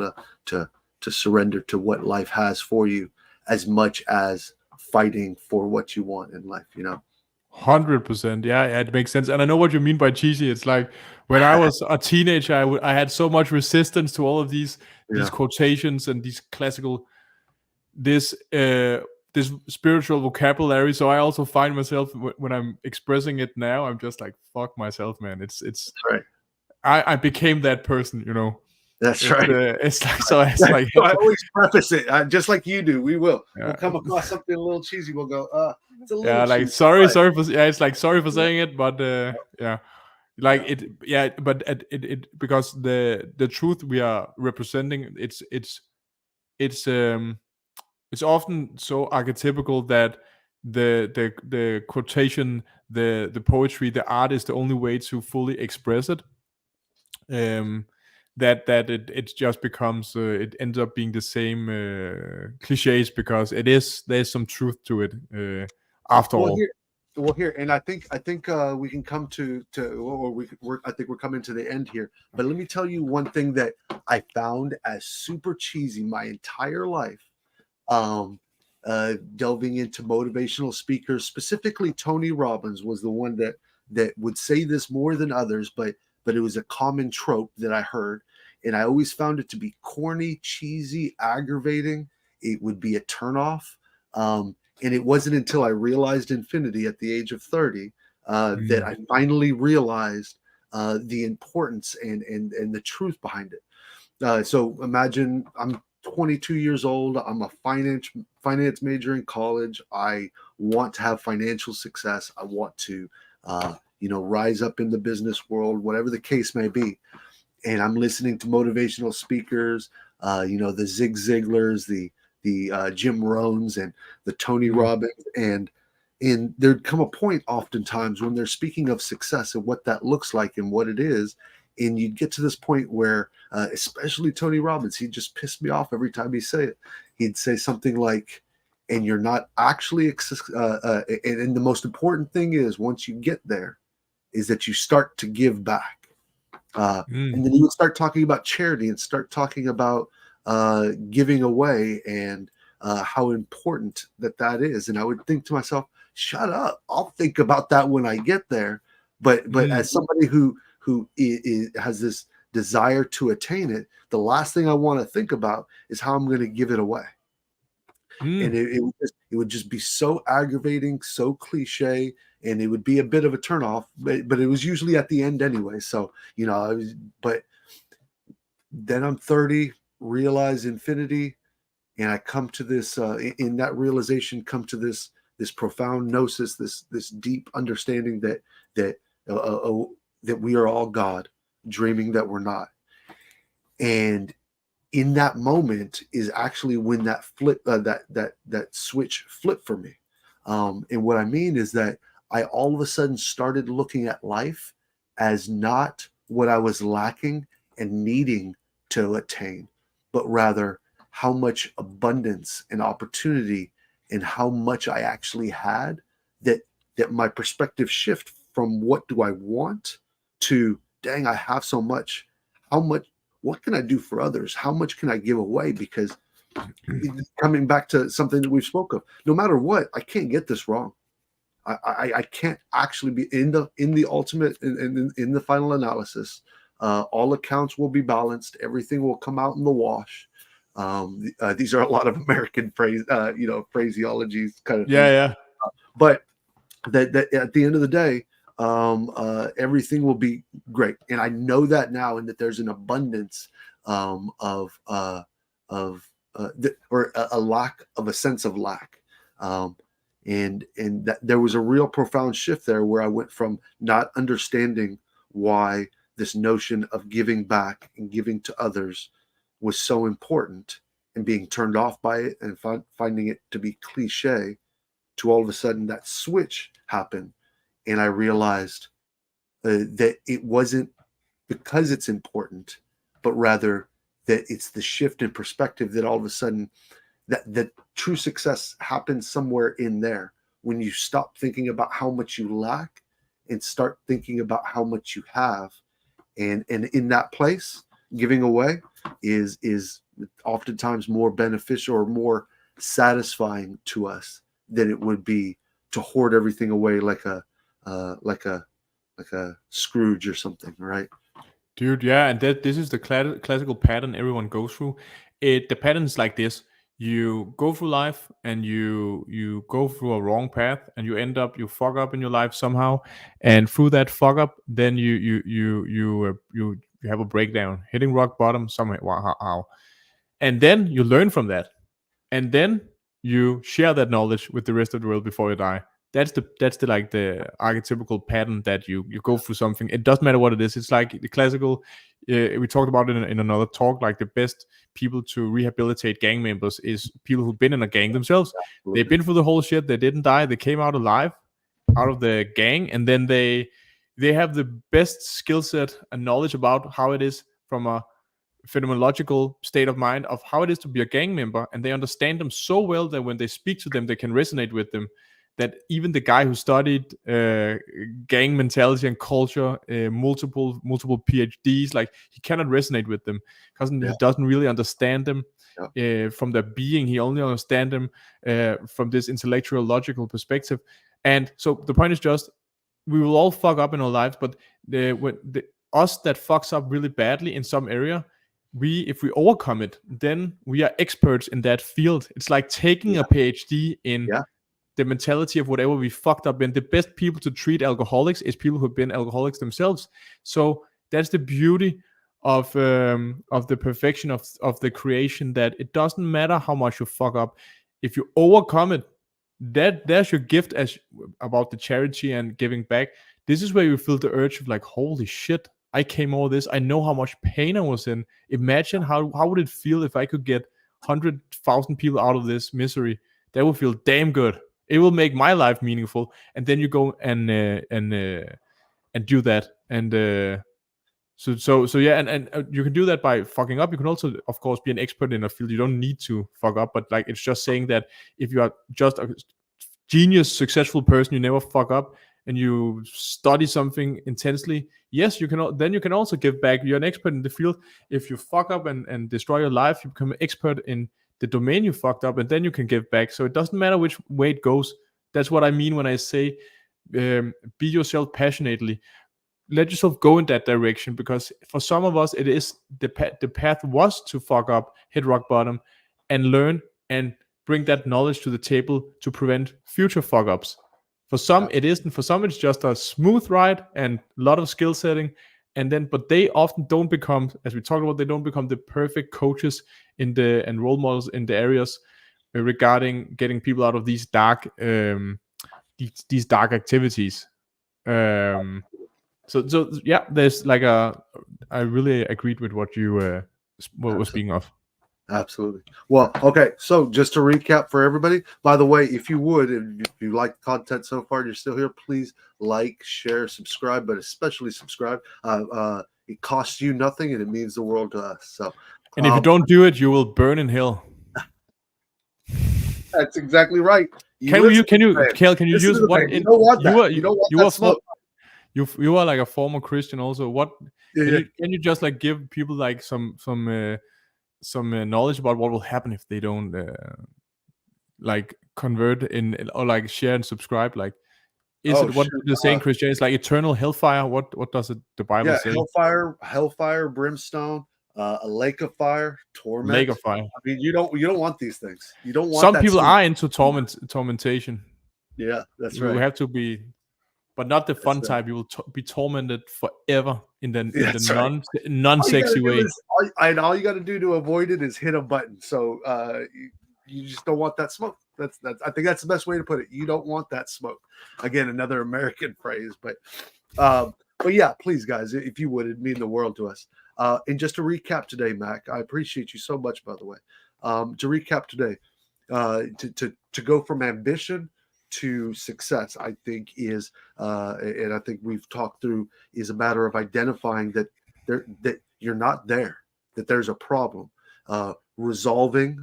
Speaker 1: to to surrender to what life has for you, as much as fighting for what you want in life.
Speaker 2: 100%. Yeah, yeah, it makes sense. And I know what you mean by cheesy. It's like when I was a teenager, I had so much resistance to all of these
Speaker 1: Yeah.
Speaker 2: quotations and these classical this this spiritual vocabulary. So I also find myself when I'm expressing it now, I'm just like, fuck myself, man. It's
Speaker 1: That's right.
Speaker 2: I became that person, you know.
Speaker 1: That's right.
Speaker 2: It's like so it's like
Speaker 1: So I always preface it just like you do. We'll
Speaker 2: yeah.
Speaker 1: come across something a little cheesy. We'll go, it's a little
Speaker 2: Yeah, like
Speaker 1: cheesy,
Speaker 2: sorry,
Speaker 1: but
Speaker 2: sorry for yeah, it's like sorry for
Speaker 1: yeah,
Speaker 2: saying it, but yeah, like
Speaker 1: yeah,
Speaker 2: it, yeah, but it because the truth we are representing, it's it's often so archetypical that the quotation, the poetry, the art is the only way to fully express it. Um, that it just becomes it ends up being the same cliches because there's some truth to it after
Speaker 1: Well,
Speaker 2: all.
Speaker 1: here, and I think we can come or I think we're coming to the end here. But let me tell you one thing that I found as super cheesy my entire life. Um, Delving into motivational speakers, specifically Tony Robbins was the one that would say this more than others, but it was a common trope that I heard, and I always found it to be corny, cheesy, aggravating. It would be a turnoff. And it wasn't until I realized infinity at the age of 30 that
Speaker 2: Mm.
Speaker 1: I finally realized the importance and the truth behind it. So imagine I'm 22 years old. I'm a finance major in college. I want to have financial success. I want to, rise up in the business world, whatever the case may be. And I'm listening to motivational speakers, the Zig Ziglars, the Jim Rohns, and the Tony
Speaker 2: Mm.
Speaker 1: Robbins, and there'd come a point oftentimes when they're speaking of success and what that looks like and what it is, and you'd get to this point where, especially Tony Robbins, he just pissed me off every time he say it. He'd say something like, "And you're not actually," and the most important thing is once you get there, is that you start to give back. And
Speaker 2: Mm.
Speaker 1: then he would start talking about charity and start talking about giving away and how important that is. And I would think to myself, shut up. I'll think about that when I get there. But
Speaker 2: Mm.
Speaker 1: as somebody who has this desire to attain it, the last thing I want to think about is how I'm going to give it away. And
Speaker 2: Mm.
Speaker 1: it would just be so aggravating, so cliche, and it would be a bit of a turnoff. But it was usually at the end anyway. So but then I'm 30, realize infinity, and I come to this in that realization, come to this profound gnosis, this deep understanding that uh, uh, that we are all God, dreaming that we're not. And in that moment is actually when that flip that switch flipped for me. And what I mean is that I all of a sudden started looking at life as not what I was lacking and needing to attain, but rather how much abundance and opportunity and how much I actually had, that my perspective shift from what do I want to, dang, I have so much. How much, what can I do for others? How much can I give away? Because coming back to something that we've spoke of, no matter what, I can't get this wrong. I can't actually be in the ultimate in the final analysis. All accounts will be balanced. Everything will come out in the wash. These are a lot of American phraseologies kind of
Speaker 2: Yeah,
Speaker 1: things,
Speaker 2: yeah.
Speaker 1: but that at the end of the day, everything will be great. And I know that now, and that there's an abundance of or a lack of a sense of lack. And that there was a real profound shift there where I went from not understanding why this notion of giving back and giving to others was so important and being turned off by it and finding it to be cliche, to all of a sudden that switch happened. And I realized that it wasn't because it's important, but rather that it's the shift in perspective, that all of a sudden that true success happens somewhere in there when you stop thinking about how much you lack and start thinking about how much you have. And in that place, giving away is oftentimes more beneficial or more satisfying to us than it would be to hoard everything away like a like a Scrooge or something, right?
Speaker 2: Dude, yeah, and this is the classical pattern everyone goes through. The pattern is like this: you go through life and you go through a wrong path, and you fuck up in your life somehow, and through that fuck up, then you have a breakdown, hitting rock bottom somehow, and then you learn from that, and then you share that knowledge with the rest of the world before you die. That's the like the archetypical pattern that you go through something. It doesn't matter what it is. It's like the classical. We talked about it in another talk. Like the best people to rehabilitate gang members is people who've been in a gang themselves. They've
Speaker 1: Absolutely.
Speaker 2: been through the whole shit. They didn't die. They came out alive out of the gang, and then they have the best skill set and knowledge about how it is from a phenomenological state of mind of how it is to be a gang member, and they understand them so well that when they speak to them they can resonate with them, that even the guy who studied gang mentality and culture, multiple PhDs, like he cannot resonate with them because
Speaker 1: Yeah.
Speaker 2: he doesn't really understand them
Speaker 1: Yeah.
Speaker 2: from their being. He only understands them from this intellectual logical perspective. And so the point is just, we will all fuck up in our lives, but the us that fucks up really badly in some area, we if we overcome it, then we are experts in that field. It's like taking
Speaker 1: Yeah.
Speaker 2: a PhD in
Speaker 1: Yeah.
Speaker 2: the mentality of whatever we fucked up in. The best people to treat alcoholics is people who've been alcoholics themselves. So that's the beauty of the perfection of the creation, that it doesn't matter how much you fuck up. If you overcome it, there's your gift, as about the charity and giving back. This is where you feel the urge of like, holy shit, I came over this. I know how much pain I was in. Imagine how would it feel if I could get 100,000 people out of this misery. That would feel damn good. It will make my life meaningful. And then you go and do that. And so yeah, and you can do that by fucking up. You can also, of course, be an expert in a field. You don't need to fuck up, but like, it's just saying that if you are just a genius, successful person, you never fuck up, and you study something intensely, yes, then you can also give back. You're an expert in the field. If you fuck up and destroy your life, you become an expert in the domain you fucked up, and then you can give back. So it doesn't matter which way it goes. That's what I mean when I say, be yourself passionately. let yourself go in that direction, because for some of us it is the path was to fuck up, hit rock bottom, and learn and bring that knowledge to the table to prevent future fuck ups. For some it isn't. For some it's just a smooth ride and a lot of skill setting, and then but they often don't become, as we talked about, they don't become the perfect coaches in the and role models in the areas regarding getting people out of these dark these dark activities. So yeah, there's like I really agreed with what you were speaking of.
Speaker 1: Absolutely. Well, okay. So just to recap for everybody, by the way, if you would, if you like the content so far, you're still here, please like, share, subscribe, but especially subscribe. It costs you nothing and it means the world to us. So,
Speaker 2: And if you don't do it, you will burn in hell.
Speaker 1: that's exactly right.
Speaker 2: Kael, can you use what
Speaker 1: you don't want that. You don't want that smoke.
Speaker 2: You are like a former Christian also. What
Speaker 1: Yeah.
Speaker 2: can you just like give people like some knowledge about what will happen if they don't like convert in or like share and subscribe? Like, is it what the saying Christian is like eternal hellfire? What does the Bible say?
Speaker 1: Hellfire, brimstone, a lake of fire, torment.
Speaker 2: Lake of fire.
Speaker 1: I mean, you don't want these things. You don't want.
Speaker 2: Some people are into tormentation.
Speaker 1: Yeah, that's right.
Speaker 2: We have to be, but not the fun type. You will be tormented forever in the non-sexy way.
Speaker 1: All you got to do to avoid it is hit a button. So you just don't want that smoke. That's I think that's the best way to put it. You don't want that smoke. Again, another American phrase, but yeah, please, guys, if you would, it'd mean the world to us. And just to recap today, Mac, I appreciate you so much, by the way. To recap today, to go from ambition to success, I think is, and I think we've talked through, is a matter of identifying that you're not there, that there's a problem, resolving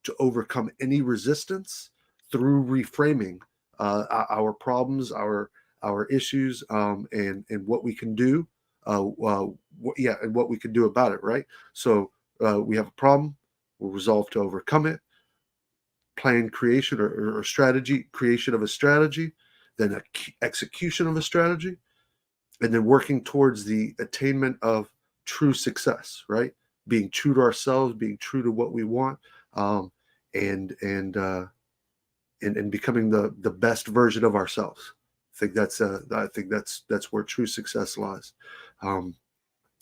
Speaker 1: to overcome any resistance through reframing our problems, our issues, and what we can do, and what we can do about it. Right. So we have a problem. We'll resolve to overcome it. Plan creation or strategy, creation of a strategy, then execution of a strategy, and then working towards the attainment of true success. Right. Being true to ourselves, being true to what we want, and becoming the best version of ourselves. I think that's where true success lies.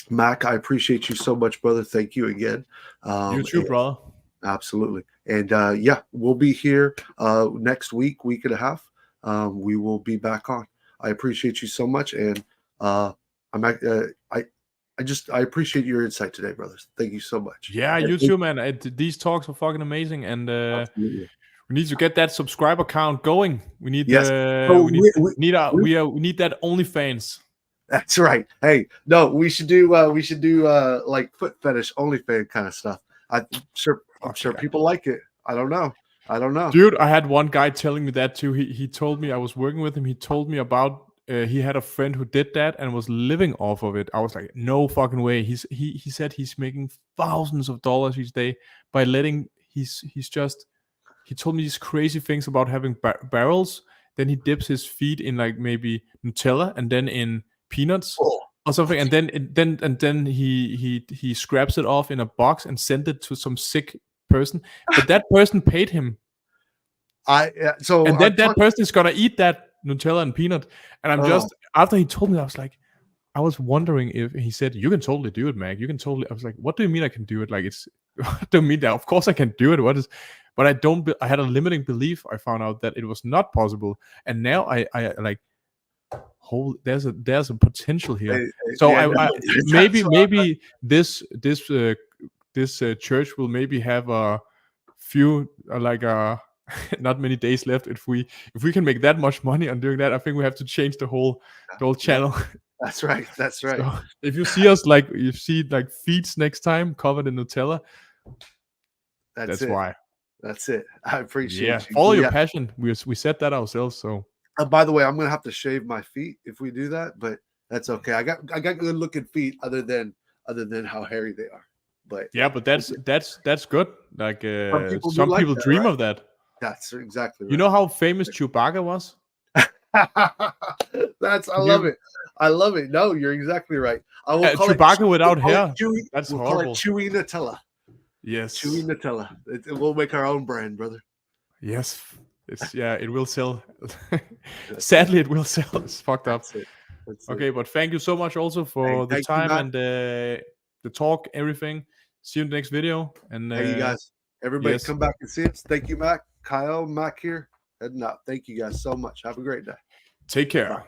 Speaker 1: Mac, I appreciate you so much, brother. Thank you again.
Speaker 2: You too, brother.
Speaker 1: Absolutely. And we'll be here next week and a half. We will be back on. I appreciate you so much, and I appreciate your insight today, brothers. Thank you so much.
Speaker 2: Yeah, you too, man. These talks are fucking amazing, and we need to get that subscriber count going. We need we need that OnlyFans.
Speaker 1: That's right. Hey, no, we should do like foot fetish OnlyFans kind of stuff. I'm sure people like it. I don't know.
Speaker 2: Dude, I had one guy telling me that too. He told me, I was working with him. He told me about he had a friend who did that and was living off of it. I was like, no fucking way. He said he's making thousands of dollars each day by letting he told me these crazy things about having barrels. Then he dips his feet in like maybe Nutella and then in peanuts or something, and then he scraps it off in a box and sent it to some sick person. But that person paid him. That person is gonna eat that Nutella and peanut. And I'm just, after he told me, I was wondering if he said, you can totally do it, Mac. You can totally. I was like, what do you mean I can do it? Like, what do you mean that? Of course I can do it. But I had a limiting belief. I found out that it was not possible. And now I like, there's a potential here. Maybe this church will maybe have a few not many days left. If we can make that much money on doing that, I think we have to change the whole channel.
Speaker 1: That's right.
Speaker 2: So if you see us like feeds next time covered in Nutella, that's why.
Speaker 1: That's it. I appreciate you.
Speaker 2: Follow your passion. We set that ourselves. So
Speaker 1: by the way, I'm gonna have to shave my feet if we do that, but that's okay. I got good looking feet other than how hairy they are. But
Speaker 2: yeah, but that's good. Like some people dream of that.
Speaker 1: That's exactly right.
Speaker 2: You know how famous Chewbacca was?
Speaker 1: That's I love it. I love it. No, you're exactly right. I will call
Speaker 2: Chewbacca without
Speaker 1: we'll call
Speaker 2: hair.
Speaker 1: it chewy.
Speaker 2: That's
Speaker 1: We'll
Speaker 2: horrible.
Speaker 1: call it Chewy Nutella.
Speaker 2: Yes.
Speaker 1: Chewy Nutella. We'll make our own brand, brother.
Speaker 2: Yes. It will sell. Sadly, it will sell. It's fucked up.
Speaker 1: That's it. That's
Speaker 2: Okay,
Speaker 1: it.
Speaker 2: but thank you so much also for the
Speaker 1: Thank you,
Speaker 2: time
Speaker 1: Matt.
Speaker 2: and the talk, everything. See you in the next video. And
Speaker 1: Hey, you guys, everybody
Speaker 2: yes.
Speaker 1: come back and see us. Thank you, Mac. Kyle, Mac here. Heading out. Thank you guys so much. Have a great day.
Speaker 2: Take care.
Speaker 1: Bye.